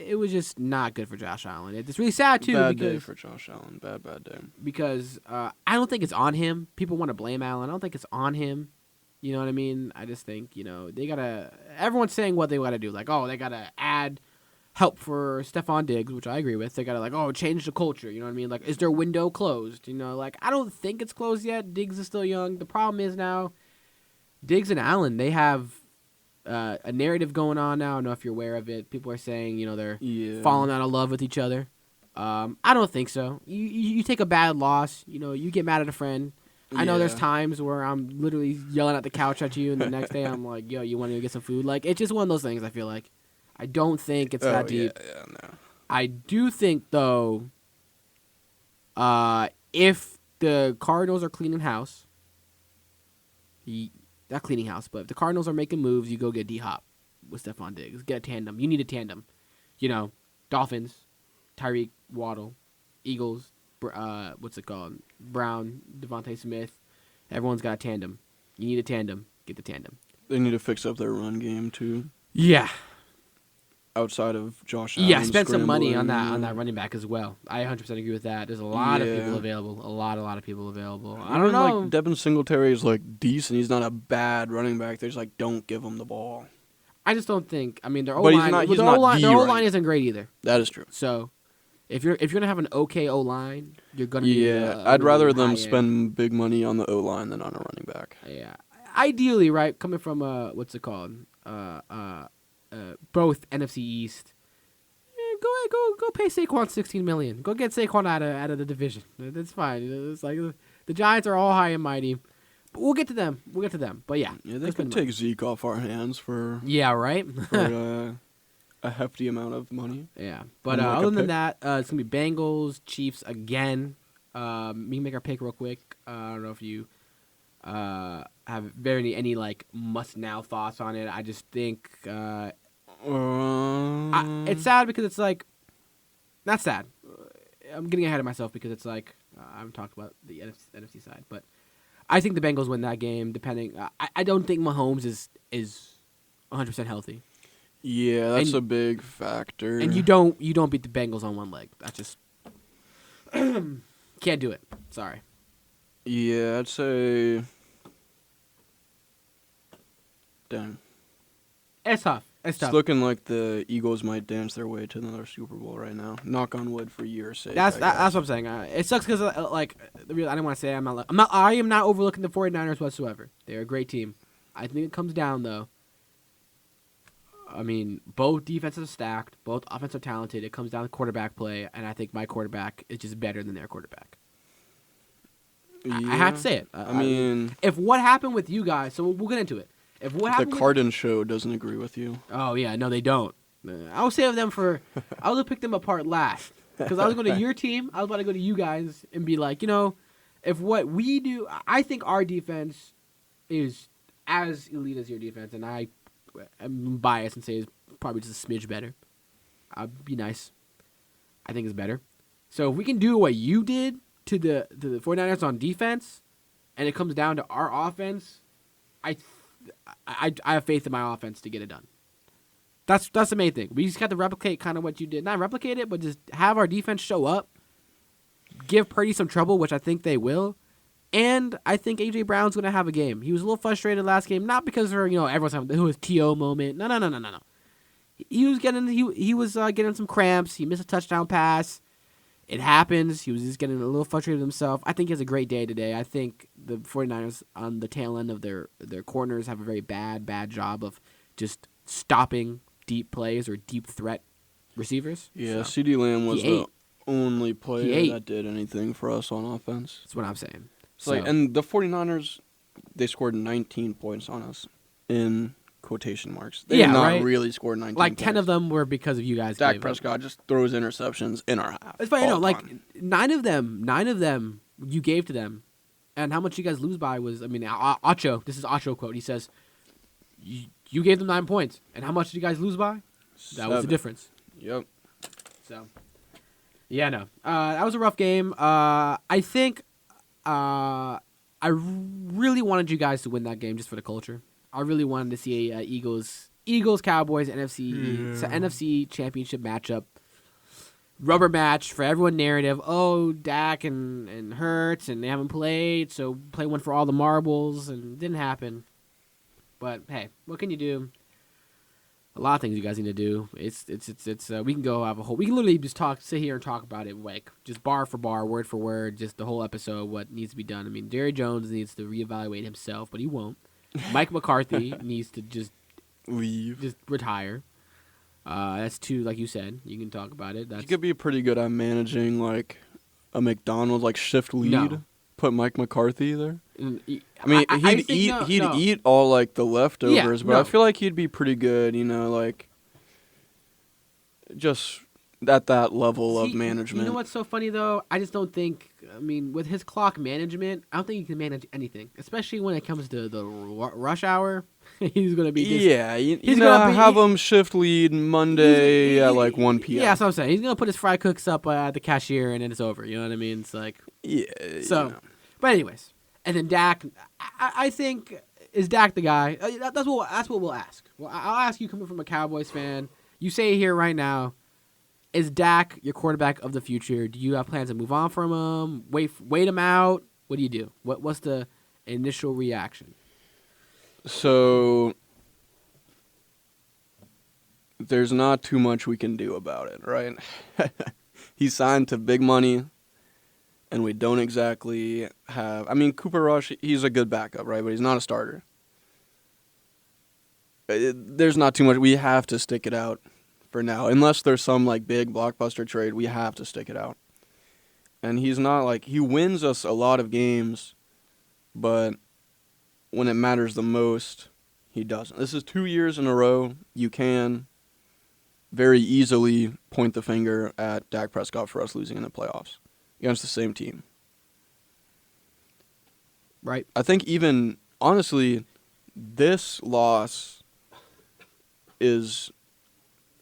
it was just not good for Josh Allen. It's really sad too. Bad because, day for Josh Allen. Bad day. Because I don't think it's on him. People want to blame Allen. I don't think it's on him. You know what I mean? I just think, they gotta. Everyone's saying what they gotta do. Like, they gotta add help for Stephon Diggs, which I agree with. They gotta change the culture. You know what I mean? Like, is their window closed? I don't think it's closed yet. Diggs is still young. The problem is now, Diggs and Allen, they have a narrative going on now. I don't know if you're aware of it. People are saying, they're falling out of love with each other. I don't think so. You take a bad loss. You get mad at a friend. I know there's times where I'm literally yelling at the couch at you, and the next day I'm like, yo, you want to get some food? Like, it's just one of those things, I feel like. I don't think it's that deep. Yeah, no. I do think, though, if the Cardinals are cleaning house, not cleaning house, but if the Cardinals are making moves, you go get D-Hop with Stephon Diggs. Get a tandem. You need a tandem. Dolphins, Tyreek, Waddle, Eagles, what's it called? Brown, Devontae Smith. Everyone's got a tandem. You need a tandem. Get the tandem. They need to fix up their run game, too. Yeah. Outside of Josh Allen. Yeah, spend some money on that running back as well. I 100% agree with that. There's a lot of people available. A lot of people available. I don't know. Like, Devin Singletary is, decent. He's not a bad running back. They just, don't give him the ball. I just don't think. I mean, their But O-line, he's not their O-line isn't great either. That is true. So, if you're gonna have an okay O-line, you're gonna need I'd rather them spend big money on the O-line than on a running back. Yeah, ideally, right? Coming from what's it called? Both NFC East. Go pay Saquon $16 million. Go get Saquon out of the division. That's fine. It's like the Giants are all high and mighty. But we'll get to them. But yeah, they could take Zeke off our hands for right. for, a hefty amount of money. Yeah, but other than that, it's gonna be Bengals, Chiefs again. We can make our pick real quick. I don't know if you have any must now thoughts on it. I just think it's sad because it's not sad. I'm getting ahead of myself because it's I'm talking about the NFC side, but I think the Bengals win that game. Depending, I don't think Mahomes is 100% healthy. Yeah, that's a big factor. And you don't beat the Bengals on one leg. That's just can't do it. Sorry. Yeah, I'd say. Damn. It's tough. It's looking like the Eagles might dance their way to another Super Bowl right now. Knock on wood for years' sake. That's what I'm saying. It sucks because I didn't want to say I am not overlooking the 49ers whatsoever. They're a great team. I think it comes down though. I mean, both defenses are stacked, both offenses are talented. It comes down to quarterback play, and I think my quarterback is just better than their quarterback. Yeah. I have to say it. I mean, if what happened with you guys, so we'll get into it. If what happened, the Cardin show doesn't agree with you. Oh yeah, no, they don't. I'll save them for. I would pick them apart last because I was going to your team. I was about to go to you guys and be like, if what we do, I think our defense is as elite as your defense, and I'm biased and say it's probably just a smidge better. I'd be nice. I think it's better. So if we can do what you did to the 49ers on defense, and it comes down to our offense, I have faith in my offense to get it done. That's the main thing. We just got to replicate kind of what you did. Not replicate it, but just have our defense show up, give Purdy some trouble, which I think they will. And I think A.J. Brown's going to have a game. He was a little frustrated last game, not because everyone's having his T.O. moment. No. He was getting some cramps. He missed a touchdown pass. It happens. He was just getting a little frustrated with himself. I think he has a great day today. I think the 49ers on the tail end of their corners have a very bad job of just stopping deep plays or deep threat receivers. Yeah, so CeeDee Lamb was the only player that did anything for us on offense. That's what I'm saying. And the 49ers, they scored 19 points on us in quotation marks. They did not really score 19 points. 10 of them were because of you guys. Dak Prescott just throws interceptions in our half. It's funny, nine of them you gave to them. And how much you guys lose by was, Acho, this is Acho quote. He says, you gave them 9 points. And how much did you guys lose by? 7. That was the difference. Yep. So, yeah, no. That was a rough game. I think I really wanted you guys to win that game just for the culture. I really wanted to see Eagles Eagles, Cowboys, NFC Championship matchup. Rubber match for everyone narrative. Oh, Dak and Hurts, and they haven't played, so play one for all the marbles, and it didn't happen. But hey, what can you do? A lot of things you guys need to do. It's we can go have a whole. We can literally just sit here and talk about it, like just bar for bar, word for word, just the whole episode. What needs to be done? I mean, Jerry Jones needs to reevaluate himself, but he won't. Mike McCarthy needs to just leave, just retire. That's two, like you said. You can talk about it. You could be pretty good at managing like a McDonald's, like shift lead. No. Put Mike McCarthy there. I mean, he'd eat. eat all like the leftovers, but no. I feel like he'd be pretty good. You know, like just at that level of management. You know what's so funny though? I just don't think. I mean, with his clock management, I don't think he can manage anything, especially when it comes to the rush hour. He's gonna be have him shift lead Monday at like 1 p.m. Yeah, that's what I'm saying. He's gonna put his fry cooks up at the cashier and then it's over. You know what I mean? It's like So, but anyways, and then Dak. I think is Dak the guy? That's what we'll ask. Well, I'll ask you, coming from a Cowboys fan. You say here right now. Is Dak your quarterback of the future? Do you have plans to move on from him? Wait him out? What do you do? What's the initial reaction? So there's not too much we can do about it, right? He's signed to big money, and we don't exactly have... I mean, Cooper Rush, he's a good backup, right? But he's not a starter. There's not too much. We have to stick it out. For now, unless there's some like big blockbuster trade, we have to stick it out. And he's not like he wins us a lot of games, but when it matters the most, he doesn't. This is 2 years in a row. You can very easily point the finger at Dak Prescott for us losing in the playoffs against the same team. Right. I think even honestly, this loss is.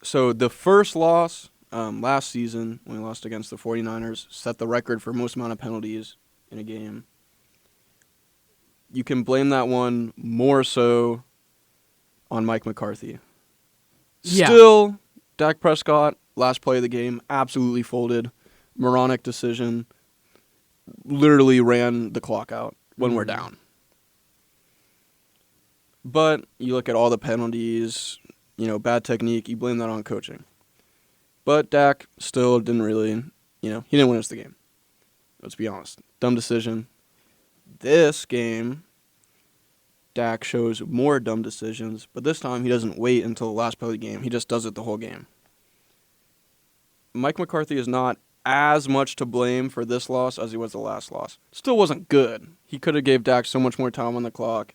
So the first loss last season, when we lost against the 49ers, set the record for most amount of penalties in a game. You can blame that one more so on Mike McCarthy. Yeah. Still, Dak Prescott, last play of the game, absolutely folded. Moronic decision. Literally ran the clock out when we're down. But you look at all the penalties... bad technique, you blame that on coaching. But Dak still didn't really, he didn't win us the game. Let's be honest. Dumb decision. This game, Dak shows more dumb decisions, but this time he doesn't wait until the last play of the game. He just does it the whole game. Mike McCarthy is not as much to blame for this loss as he was the last loss. Still wasn't good. He could have gave Dak so much more time on the clock.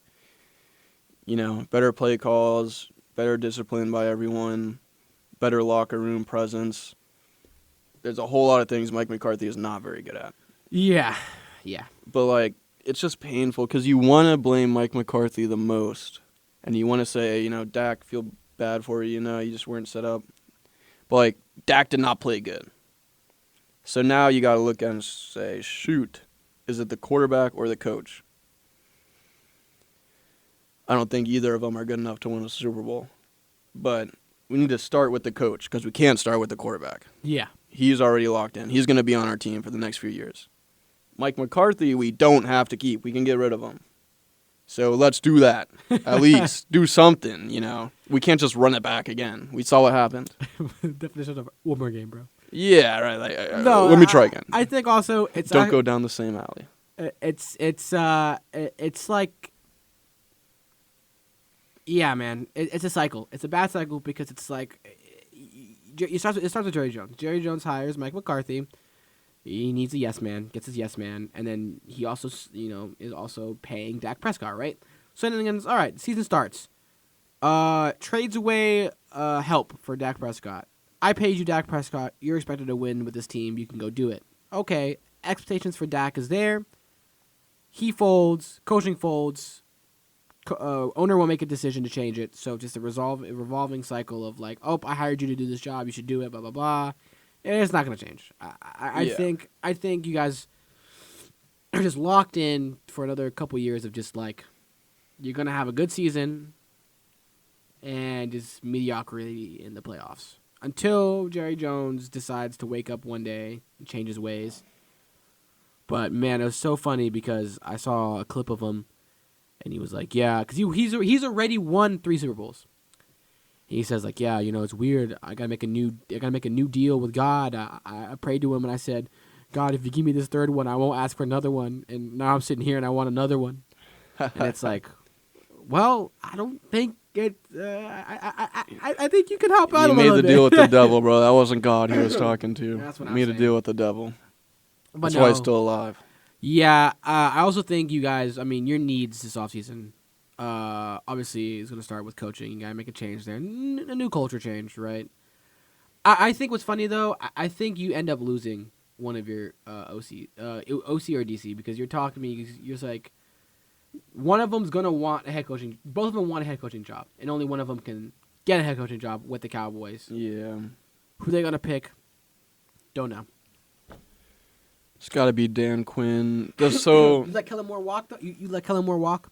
Better play calls, better discipline by everyone, better locker room presence. There's a whole lot of things Mike McCarthy is not very good at. Yeah. But, it's just painful because you want to blame Mike McCarthy the most. And you want to say, Dak, feel bad for you, you just weren't set up. But, Dak did not play good. So now you got to look at it and say, shoot, is it the quarterback or the coach? I don't think either of them are good enough to win a Super Bowl. But we need to start with the coach because we can't start with the quarterback. Yeah. He's already locked in. He's going to be on our team for the next few years. Mike McCarthy, we don't have to keep. We can get rid of him. So let's do that. At least do something, We can't just run it back again. We saw what happened. Definition of one more game, bro. Yeah, right. Let me try again. I think also it's... Don't go down the same alley. It's like... Yeah, man. It's a cycle. It's a bad cycle because it's like... It starts with Jerry Jones. Jerry Jones hires Mike McCarthy. He needs a yes man, gets his yes man, and then he also, is also paying Dak Prescott, right? So then again, all right, season starts. Trades away help for Dak Prescott. I paid you Dak Prescott. You're expected to win with this team. You can go do it. Okay, expectations for Dak is there. He folds, coaching folds. Owner will make a decision to change it. So just a revolving cycle of like, oh, I hired you to do this job. You should do it. Blah blah blah. It's not going to change. I think you guys are just locked in for another couple years of just like, you're going to have a good season, and just mediocrity in the playoffs. Until Jerry Jones decides to wake up one day and change his ways. But, man, it was so funny because I saw a clip of him, and he was like, yeah, because he's already won 3 Super Bowls. He says, like, yeah, it's weird. I gotta make a new deal with God. I prayed to him, and I said, God, if you give me this 3rd one, I won't ask for another one. And now I'm sitting here, and I want another one. And it's like, well, I don't think it. I think you can help out a little bit. You made the deal with the devil, bro. That wasn't God he was talking to. That's what you I'm made a saying. deal with the devil. But That's no. why he's still alive. Yeah, I also think you guys. I mean, your needs this offseason. Obviously, is going to start with coaching. You got to make a change there. A new culture change, right? I think what's funny, though, I think you end up losing one of your OC or DC because you're talking to me. You're just like, one of them's going to want a head coaching. Both of them want a head coaching job, and only one of them can get a head coaching job with the Cowboys. Yeah. Who they going to pick? Don't know. It's got to be Dan Quinn. So You let Kellen Moore walk, though? You let Kellen Moore walk?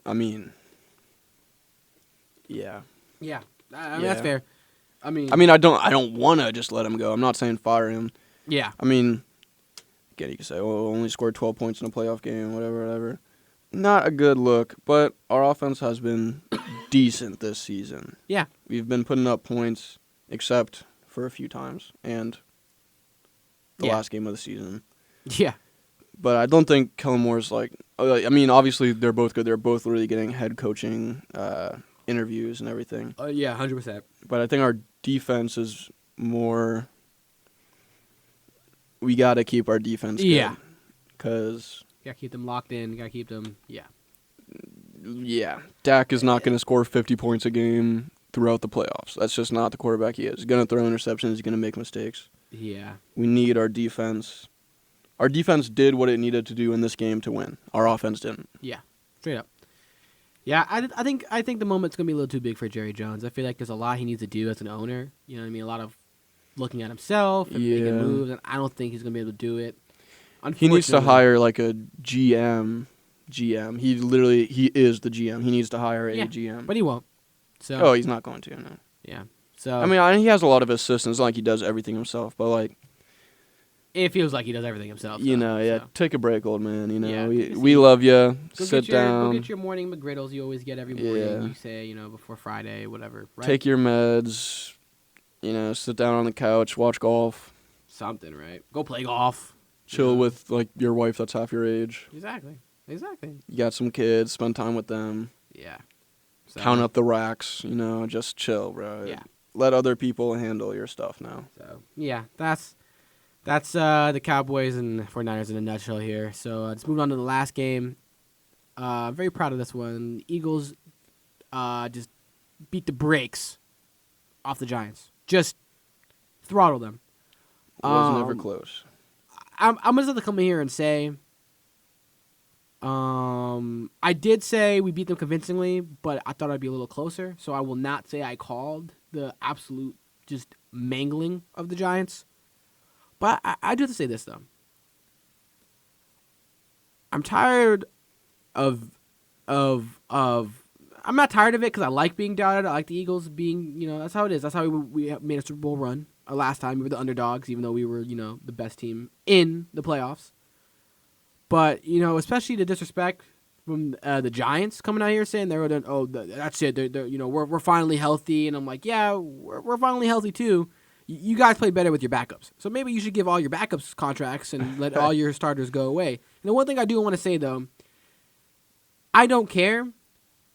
I mean, yeah. Yeah. I mean, that's fair. I mean, I don't want to just let him go. I'm not saying fire him. yeah. I mean, again, you can say, oh, only scored 12 points in a playoff game, whatever. Not a good look, but our offense has been decent this season. Yeah. We've been putting up points, except for a few times, and the last game of the season. Yeah. But I don't think Kellen Moore's like. I mean, obviously they're both good. They're both really getting head coaching interviews and everything. Yeah, 100%. But I think our defense is more. We got to keep our defense good. Yeah. Because. Got to keep them locked in. Got to keep them. Yeah. Yeah. Dak is not going to score 50 points a game throughout the playoffs. That's just not the quarterback he is. He's going to throw interceptions. He's going to make mistakes. Yeah. We need our defense. Our defense did what it needed to do in this game to win. Our offense didn't. Yeah. Straight up. Yeah, I think the moment's gonna be a little too big for Jerry Jones. I feel like there's a lot he needs to do as an owner. You know what I mean? A lot of looking at himself and making moves, and I don't think he's gonna be able to do it. He needs to hire like a GM. He is the GM. He needs to hire a GM. But he won't. So. He's not going to. No. Yeah. So. I mean, he has a lot of assistants. It's not like he does everything himself, but like. It feels like he does everything himself. Take a break, old man. Yeah, we love you. Sit down. Go get your morning McGriddles you always get every morning. Yeah. You say, before Friday, whatever. Right? Take your meds. Sit down on the couch, watch golf. Something, right? Go play golf. Chill with like your wife that's half your age. Exactly. You got some kids, spend time with them. Yeah. So, count up the racks, just chill, bro. Yeah. Let other people handle your stuff now. So, yeah, that's the Cowboys and 49ers in a nutshell here. So, let's move on to the last game. Very proud of this one. The Eagles just beat the brakes off the Giants. Just throttle them. It was never close. I'm going to have to come in here and say, I did say we beat them convincingly, but I thought I'd be a little closer. So I will not say I called the absolute just mangling of the Giants. But I do have to say this, though. I'm tired of I'm not tired of it because I like being doubted. I like the Eagles being, that's how it is. That's how we made a Super Bowl run. Last time we were the underdogs, even though we were, the best team in the playoffs. But, especially the disrespect from the Giants coming out here saying that's it. We're finally healthy. And I'm like, yeah, we're finally healthy too. You guys played better with your backups. So maybe you should give all your backups contracts and let all your starters go away. And the one thing I do want to say, though, I don't care.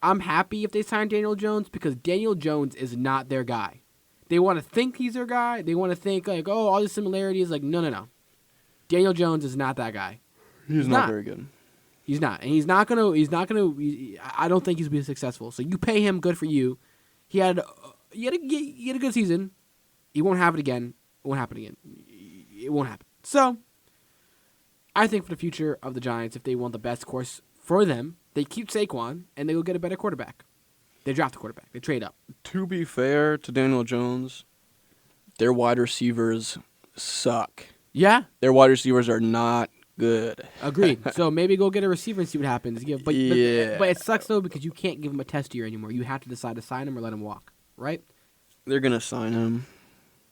I'm happy if they sign Daniel Jones because Daniel Jones is not their guy. They want to think he's their guy. They want to think like, all the similarities. Like, no. Daniel Jones is not that guy. He's not very good. He's not, and he's not gonna. I don't think he's gonna be successful. So you pay him, good for you. He had a good season. He won't have it again. It won't happen again. It won't happen. So I think for the future of the Giants, if they want the best course for them, they keep Saquon and they go get a better quarterback. They draft a quarterback. They trade up. To be fair to Daniel Jones, their wide receivers suck. Yeah. Their wide receivers are not good. Agreed. So maybe go get a receiver and see what happens. But Yeah. it sucks though because you can't give him a test year anymore. You have to decide to sign him or let him walk, right? They're gonna sign him.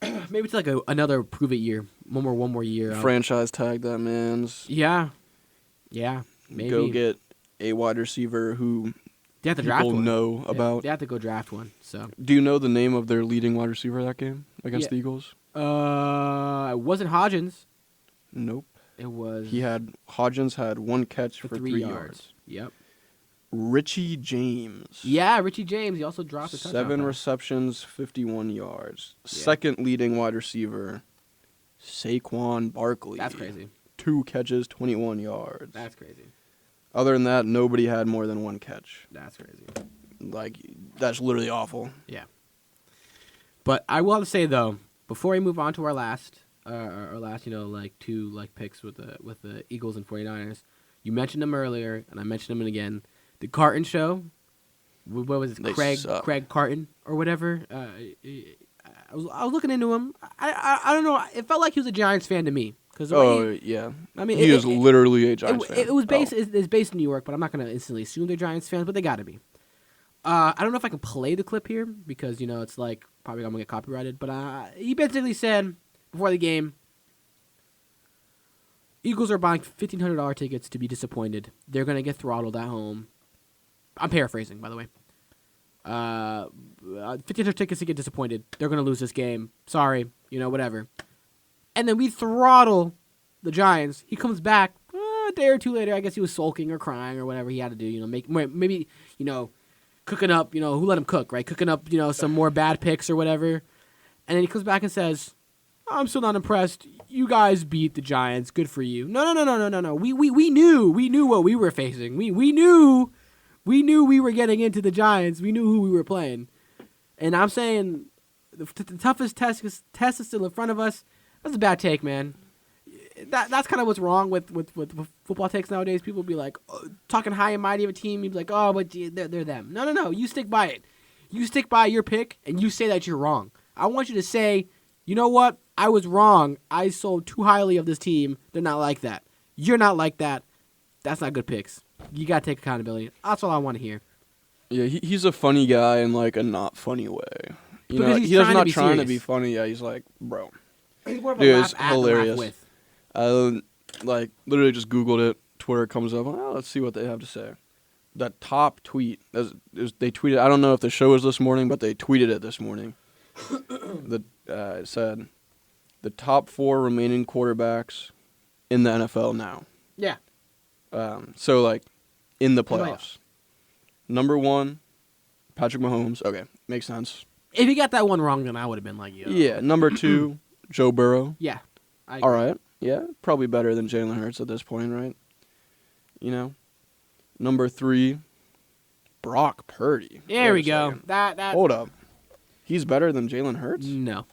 Maybe it's like another prove it year, one more year. Franchise tag that man's. Yeah, maybe Go get a wide receiver who they have to draft people one. know about. They have to go draft one. So Do you know the name of their leading wide receiver that game against Yeah. the Eagles? it wasn't Hodgins. Nope. It was Hodgins had one catch for 3 yards. Yep. Richie James. Yeah, Richie James. He also dropped a touchdown 7 pass. receptions, 51 yards. Yeah. Second leading wide receiver, Saquon Barkley. That's crazy. 2 catches, 21 yards. That's crazy. Other than that, nobody had more than 1 catch. That's crazy. Like, that's literally awful. Yeah. But I will have to say though, before we move on to our last, two picks with the Eagles and 49ers, you mentioned them earlier, and I mentioned them again. The Carton Show. What was it? They Craig suck. Carton or whatever. I was looking into him. I don't know. It felt like he was a Giants fan to me. Yeah. I mean, He is literally a Giants fan. It was based. Oh. It's based in New York, but I'm not gonna instantly assume they're Giants fans, but they got to be. I don't know if I can play the clip here because it's like probably I'm gonna get copyrighted. But he basically said before the game, Eagles are buying $1,500 tickets to be disappointed. They're gonna get throttled at home. I'm paraphrasing, by the way. $1,500 tickets to get disappointed. They're gonna lose this game. Sorry, whatever. And then we throttle the Giants. He comes back a day or two later. I guess he was sulking or crying or whatever he had to do. Maybe cooking up. Who let him cook, right? Cooking up some more bad picks or whatever. And then he comes back and says, "I'm still not impressed. You guys beat the Giants. Good for you." No. We knew what we were facing. We knew we were getting into the Giants. We knew who we were playing. And I'm saying the toughest test is still in front of us. That's a bad take, man. That's kind of what's wrong with football takes nowadays. People be like, talking high and mighty of a team. You'd be like, oh, but they're them. No. You stick by it. You stick by your pick, and you say that you're wrong. I want you to say, you know what? I was wrong. I sold too highly of this team. They're not like that. You're not like that. That's not good picks. You got to take accountability. That's all I want to hear. Yeah, he's a funny guy in like a not funny way. Because he's he's trying to not be trying to serious. be funny. Yeah, he's like, bro. He's more of Dude, a it's laugh at than hilarious. laugh with. Literally just Googled it. Twitter comes up. Oh, let's see what they have to say. That top tweet. They tweeted. I don't know if the show was this morning, but they tweeted it this morning. It said, the top 4 remaining quarterbacks in the NFL now. Yeah. So like, in the Oh, yeah. playoffs. Number 1, Patrick Mahomes. Okay, makes sense. If he got that one wrong, then I would have been like, yo. Yeah. Number 2, Joe Burrow. Yeah. I All agree. right. Yeah, probably better than Jalen Hurts at this point, right? Number 3, Brock Purdy. There Wait we a go. second. That. Hold up. He's better than Jalen Hurts? No.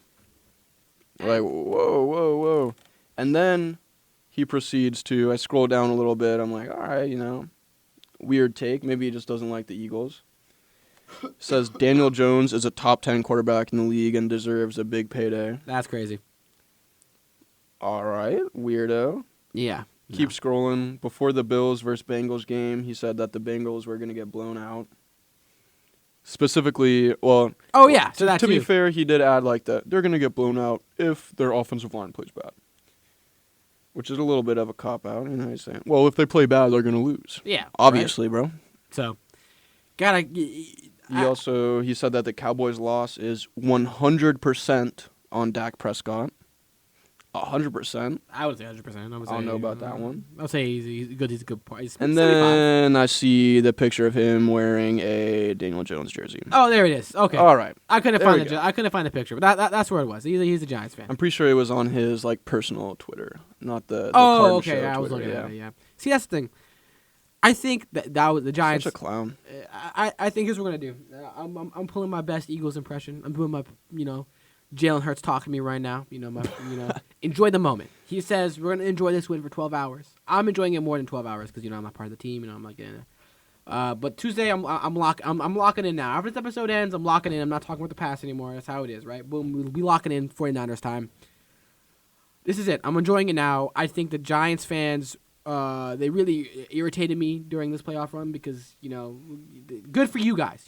Like, whoa. And then he proceeds to, I scroll down a little bit. I'm like, all right, weird take. Maybe he just doesn't like the Eagles. Says Daniel Jones is a top 10 quarterback in the league and deserves a big payday. That's crazy. All right, weirdo. Yeah. Keep scrolling. Before the Bills versus Bengals game, he said that the Bengals were going to get blown out. Specifically, well, Oh, yeah. So that to be too. fair, he did add like that. They're going to get blown out if their offensive line plays bad. Which is a little bit of a cop-out. He's saying, well, if they play bad, they're going to lose. Yeah. Obviously, bro. Right? So, gotta. He said that the Cowboys' loss is 100% on Dak Prescott. 100%. I would say 100%. I don't know about that one. I would say he's good. He's a good part. He's And 75. then I see the picture of him wearing a Daniel Jones jersey. Oh, there it is. Okay. All right. I couldn't There find we go. I couldn't find the picture, but that's where it was. He's a Giants fan. I'm pretty sure it was on his like personal Twitter, not the Oh, Card okay. Show Yeah, I was Twitter, looking at it. Yeah. See, that's the thing. I think that was the Giants. Such a clown. I think here's what we're gonna do. I'm pulling my best Eagles impression. I'm doing my Jalen Hurts talking to me right now. Enjoy the moment. He says we're gonna enjoy this win for 12 hours. I'm enjoying it more than 12 hours because I'm not part of the team. I'm not getting it. But Tuesday I'm locking in now. After this episode ends, I'm locking in. I'm not talking about the past anymore. That's how it is, right? Boom, we'll be locking in 49ers time. this is it. I'm enjoying it now. I think the Giants fans, they really irritated me during this playoff run because, good for you guys.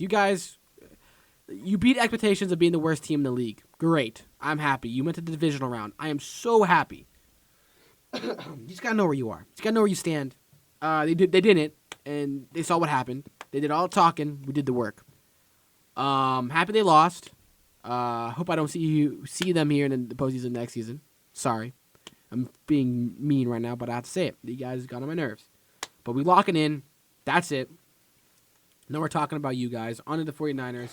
You beat expectations of being the worst team in the league. Great. I'm happy. You went to the divisional round. I am so happy. You just gotta know where you are. You just gotta know where you stand. They didn't, and they saw what happened. They did all the talking. We did the work. Happy they lost. Hope I don't see them here in the postseason next season. Sorry. I'm being mean right now, but I have to say it. You guys got on my nerves. But we lock it in. That's it. Now we're talking about you guys. On to the 49ers.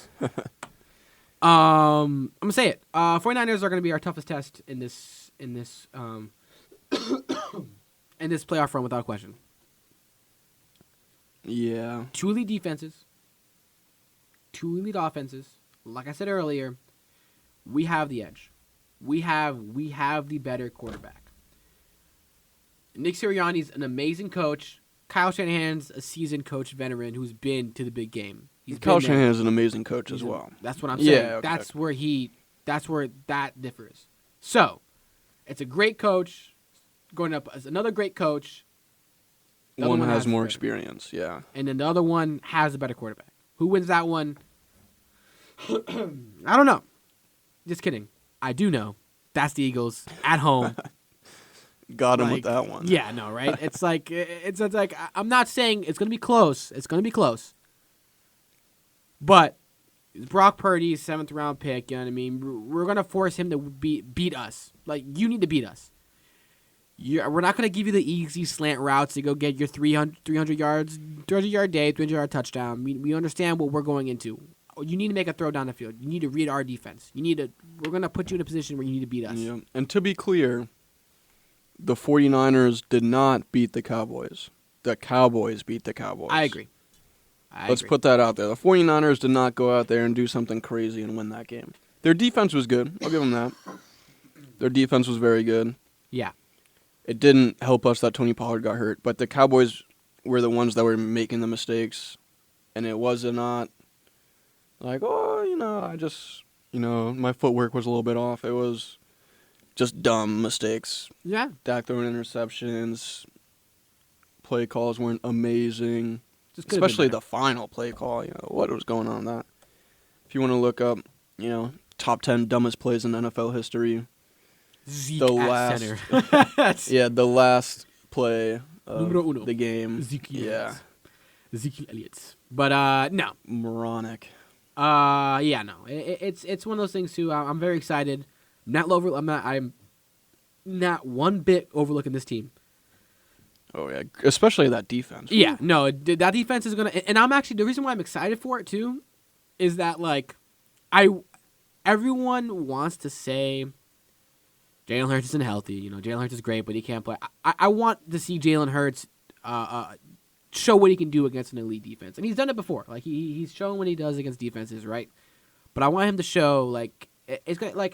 I'm going to say it. 49ers are going to be our toughest test in this in this playoff run without question. Yeah. 2 elite defenses. 2 elite offenses. Like I said earlier, we have the edge. We have the better quarterback. Nick Sirianni's an amazing coach. Kyle Shanahan's a seasoned coach veteran who's been to the big game. Kyle Shanahan is an amazing coach as well. That's what I'm saying. Yeah, okay. That's where that differs. So, it's a great coach going up as another great coach. One has more experience, yeah. And then the other one has a better quarterback. Who wins that one? I don't know. Just kidding. I do know. That's the Eagles at home. Got him with that one. Yeah, no, right? It's like I'm not saying it's gonna be close. It's gonna be close. But Brock Purdy's 7th round pick. You know what I mean? We're gonna force him to beat us. Like, you need to beat us. We're not gonna give you the easy slant routes to go get your 300 yards, 300-yard day, 300-yard touchdown. We understand what we're going into. You need to make a throw down the field. You need to read our defense. We're gonna put you in a position where you need to beat us. Yeah. And to be clear, the 49ers did not beat the Cowboys. The Cowboys beat the Cowboys. I agree. Let's put that out there. The 49ers did not go out there and do something crazy and win that game. Their defense was good. I'll give them that. Their defense was very good. Yeah. It didn't help us that Tony Pollard got hurt, but the Cowboys were the ones that were making the mistakes, and it was not like, my footwork was a little bit off. It was just dumb mistakes. Yeah. Dak throwing interceptions. Play calls weren't amazing. Especially the final play call. What was going on with that? If you want to look up, top 10 dumbest plays in NFL history. Zeke at center. Yeah, the last play Numero uno. of the game. Ezekiel Elliott. But no. Moronic. Yeah, no. It's one of those things too. I'm very excited. I'm not one bit overlooking this team. Oh yeah, especially that defense. Yeah, no, that defense is gonna. And I'm actually, the reason why I'm excited for it too, is that everyone wants to say Jalen Hurts isn't healthy. Jalen Hurts is great, but he can't play. I want to see Jalen Hurts show what he can do against an elite defense, and he's done it before. Like he's shown what he does against defenses, right? But I want him to show it's gonna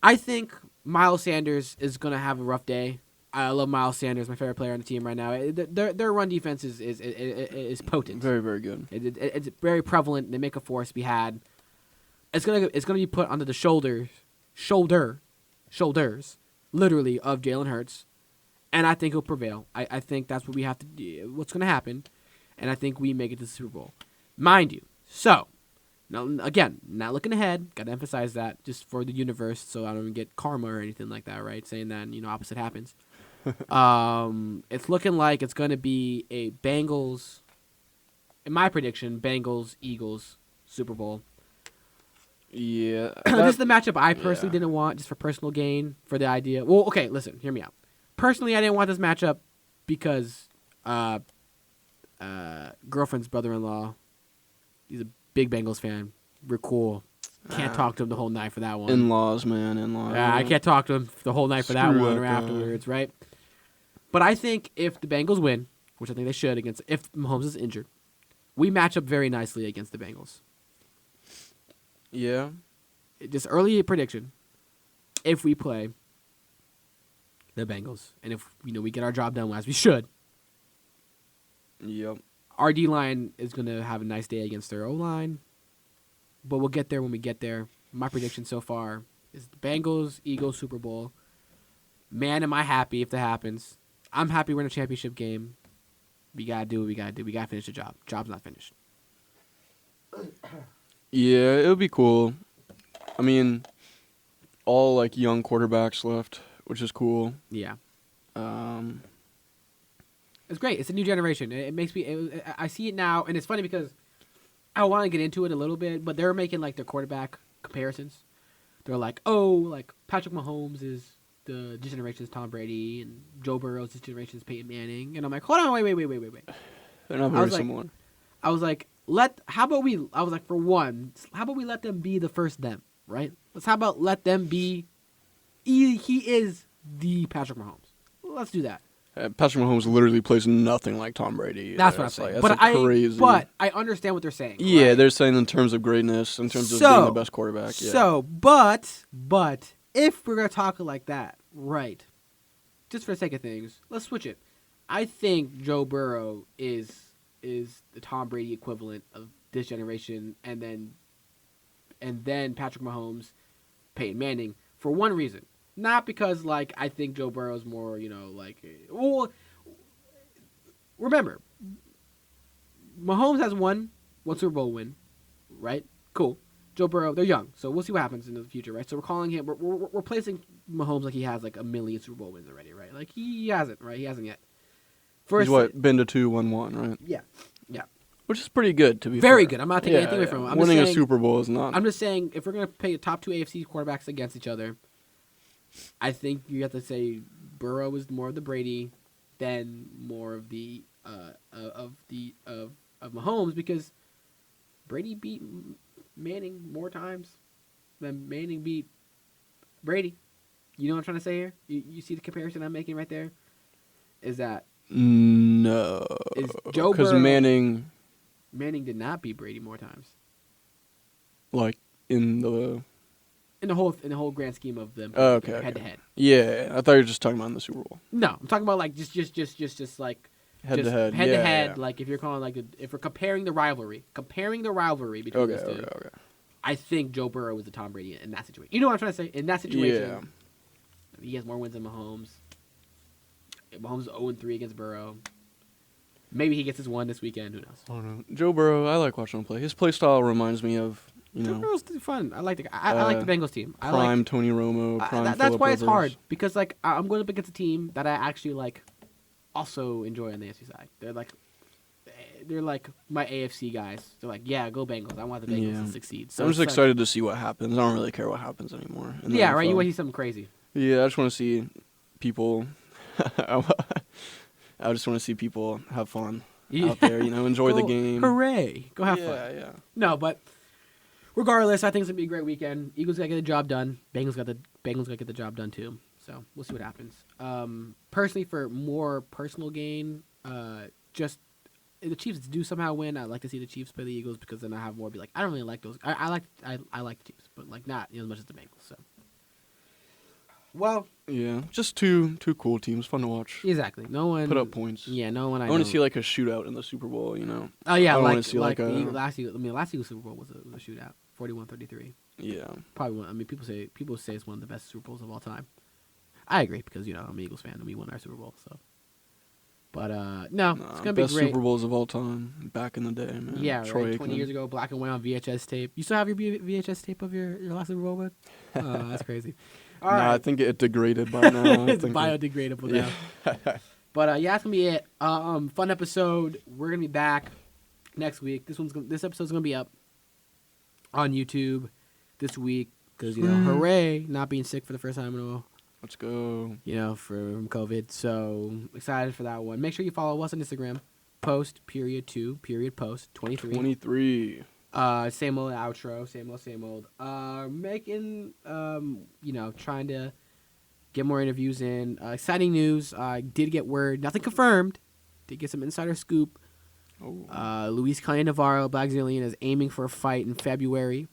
I think Miles Sanders is gonna have a rough day. I love Miles Sanders, my favorite player on the team right now. Their run defense is potent. Very, very good. It's very prevalent. They make a force be had. It's gonna be put onto the shoulders, literally, of Jalen Hurts, and I think he'll prevail. I think that's what we have to do. What's gonna happen, and I think we make it to the Super Bowl, mind you. So, now again, not looking ahead. Got to emphasize that just for the universe, so I don't even get karma or anything like that, right? Saying that opposite happens. It's looking like it's going to be a Bengals, in my prediction, Bengals-Eagles Super Bowl. Yeah. This is the matchup I personally didn't want, just for personal gain, for the idea. Well, okay, listen, hear me out. Personally, I didn't want this matchup because girlfriend's brother-in-law, he's a big Bengals fan. We're cool. Can't talk to him the whole night for that one. In-laws, man, in-laws. I can't talk to him the whole night for that one or afterwards, right? But I think if the Bengals win, which I think they should if Mahomes is injured, we match up very nicely against the Bengals. Yeah. Just early prediction, if we play the Bengals, and if we get our job done as we should, yep, our D-line is going to have a nice day against their O-line, but we'll get there when we get there. My prediction so far is the Bengals, Eagles, Super Bowl. Man, am I happy if that happens. I'm happy we're in a championship game. We gotta do what we gotta do. We gotta finish the job. Job's not finished. Yeah, it would be cool. I mean, all like young quarterbacks left, which is cool. Yeah. Um, It's great. It's a new generation. It makes me. I see it now, and it's funny because I want to get into it a little bit, but they're making like their quarterback comparisons. They're like, oh, like Patrick Mahomes is this generation's Tom Brady, and Joe Burrow's this generation's Peyton Manning, and I'm like, hold on, wait. they're not I very was like- similar. I was like, I was like, for one, how about we let them be the first them, right? How about let them be. He is the Patrick Mahomes. Let's do that. Patrick Mahomes literally plays nothing like Tom Brady. That's what I'm It's saying. like, But that's crazy. But I understand what they're saying. Yeah, right? they're saying in terms of greatness, in terms of being the best quarterback. Yeah. So, but if we're gonna talk like that, right? Just for the sake of things, let's switch it. I think Joe Burrow is the Tom Brady equivalent of this generation, and then Patrick Mahomes, Peyton Manning, for one reason. Not because like I think Joe Burrow's more, well, remember, Mahomes has one Super Bowl win, right? Cool. Joe Burrow, they're young, so we'll see what happens in the future, right? So we're calling him, we're placing Mahomes like he has like 1 million Super Bowl wins already, right? Like he hasn't, right? He hasn't yet. He's been to 2, won 1, right? Yeah. Which is pretty good, to be Very fair. good. I'm not taking anything away from him. I'm Winning just a saying, Super Bowl is not. I'm just saying, if we're gonna pay the top 2 AFC quarterbacks against each other, I think you have to say Burrow is more of the Brady, than more of the of Mahomes, because Brady beat Manning more times than Manning beat Brady. You know what I'm trying to say here? You see the comparison I'm making right there? Is that No. Is Joe Because Burrow- Manning, Manning did not beat Brady more times like, in the... in the whole grand scheme of them Oh, okay, head to okay. head. Yeah, I thought you were just talking about in the Super Bowl. No, I'm talking about like just like Head just to head. head yeah, to head. yeah. Like if you're calling if we're comparing the rivalry between Okay, these two, okay. I think Joe Burrow was the Tom Brady in that situation. You know what I'm trying to say? In that situation, Yeah. he has more wins than Mahomes. Mahomes is 0-3 against Burrow. Maybe he gets his one this weekend. Who knows? I don't know. Joe Burrow, I like watching him play. His play style reminds me of, Joe Burrow's fun. I like the guy. I like the Bengals team. I like prime Tony Romo, prime that's Phillip why it's Rivers. hard, because like I'm going up against a team that I actually like, also enjoy on the AFC side. They're like my AFC guys. They're like, yeah, go Bengals. I want the Bengals Yeah. to succeed. So I'm just it's like- excited to see what happens. I don't really care what happens anymore. in the Yeah, right. You NFL. want to see something crazy. Yeah, I just want to see people. I just want to see people have fun out there. Enjoy the Go- game. Hooray! Go have fun. Yeah. No, but regardless, I think it's gonna be a great weekend. Eagles gotta get the job done. Bengals gotta get the job done too. So we'll see what happens. Personally, for more personal gain, just if the Chiefs do somehow win, I'd like to see the Chiefs play the Eagles, because then I have more be like, I don't really like those. I like the Chiefs, but like not as much as the Bengals. So, well, Yeah, just two cool teams, fun to watch. exactly. No one Put up points. Yeah, no one. I want to see like a shootout in the Super Bowl. Oh yeah, I don't like wanna see, like, the a- last Eagles Super Bowl was a shootout, 41-33. Yeah. Probably one. I mean, people say it's one of the best Super Bowls of all time. I agree, because I'm an Eagles fan and we won our Super Bowl. So, but no, it's gonna be best great. Super Bowls of all time back in the day, man. Yeah, Troy right. 20 Aikman. years ago, black and white on VHS tape. You still have your VHS tape of your last Super Bowl, man? Oh, that's crazy. All Nah, right. I think it degraded by now. I It's think biodegradable Yeah. now. But yeah, that's gonna be it. Fun episode. We're gonna be back next week. This episode's gonna be up on YouTube this week, because hooray, not being sick for the first time in a while. Let's go. From COVID. So excited for that one. Make sure you follow us on Instagram. Post_2_post 23. 23. Same old outro. Same old. Making trying to get more interviews in. Exciting news. I did get word. Nothing confirmed. Did get some insider scoop. Oh. Luis Cali Navarro, Blackzilian, is aiming for a fight in February.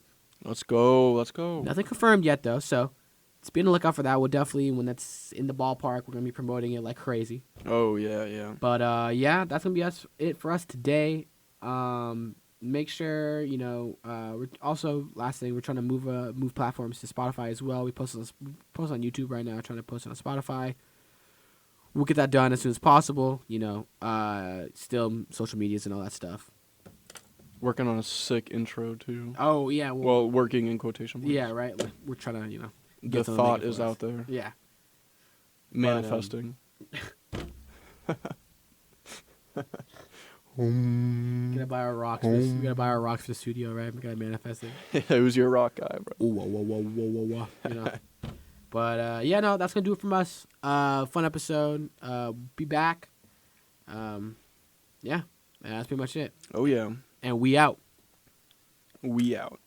Let's go. Nothing confirmed yet though. So just be on the lookout for that. We'll definitely, when that's in the ballpark, we're gonna be promoting it like crazy. Oh, yeah. But yeah, that's gonna be it for us today. make sure we're also last thing we're trying to move platforms to Spotify as well. We post on YouTube right now, trying to post on Spotify. We'll get that done as soon as possible. Still social medias and all that stuff. Working on a sick intro too. Oh yeah, Well, working in quotation marks. Yeah, right. We're trying to The get something thought for is us. out there. Yeah, Manifesting. Gotta buy our rocks. We gotta buy our rocks for the studio, right? We gotta manifest it. Who's your rock guy, bro? Ooh, whoa. But no, that's gonna do it from us. Fun episode. Be back. Yeah, that's pretty much it. Oh yeah. And we out. We out.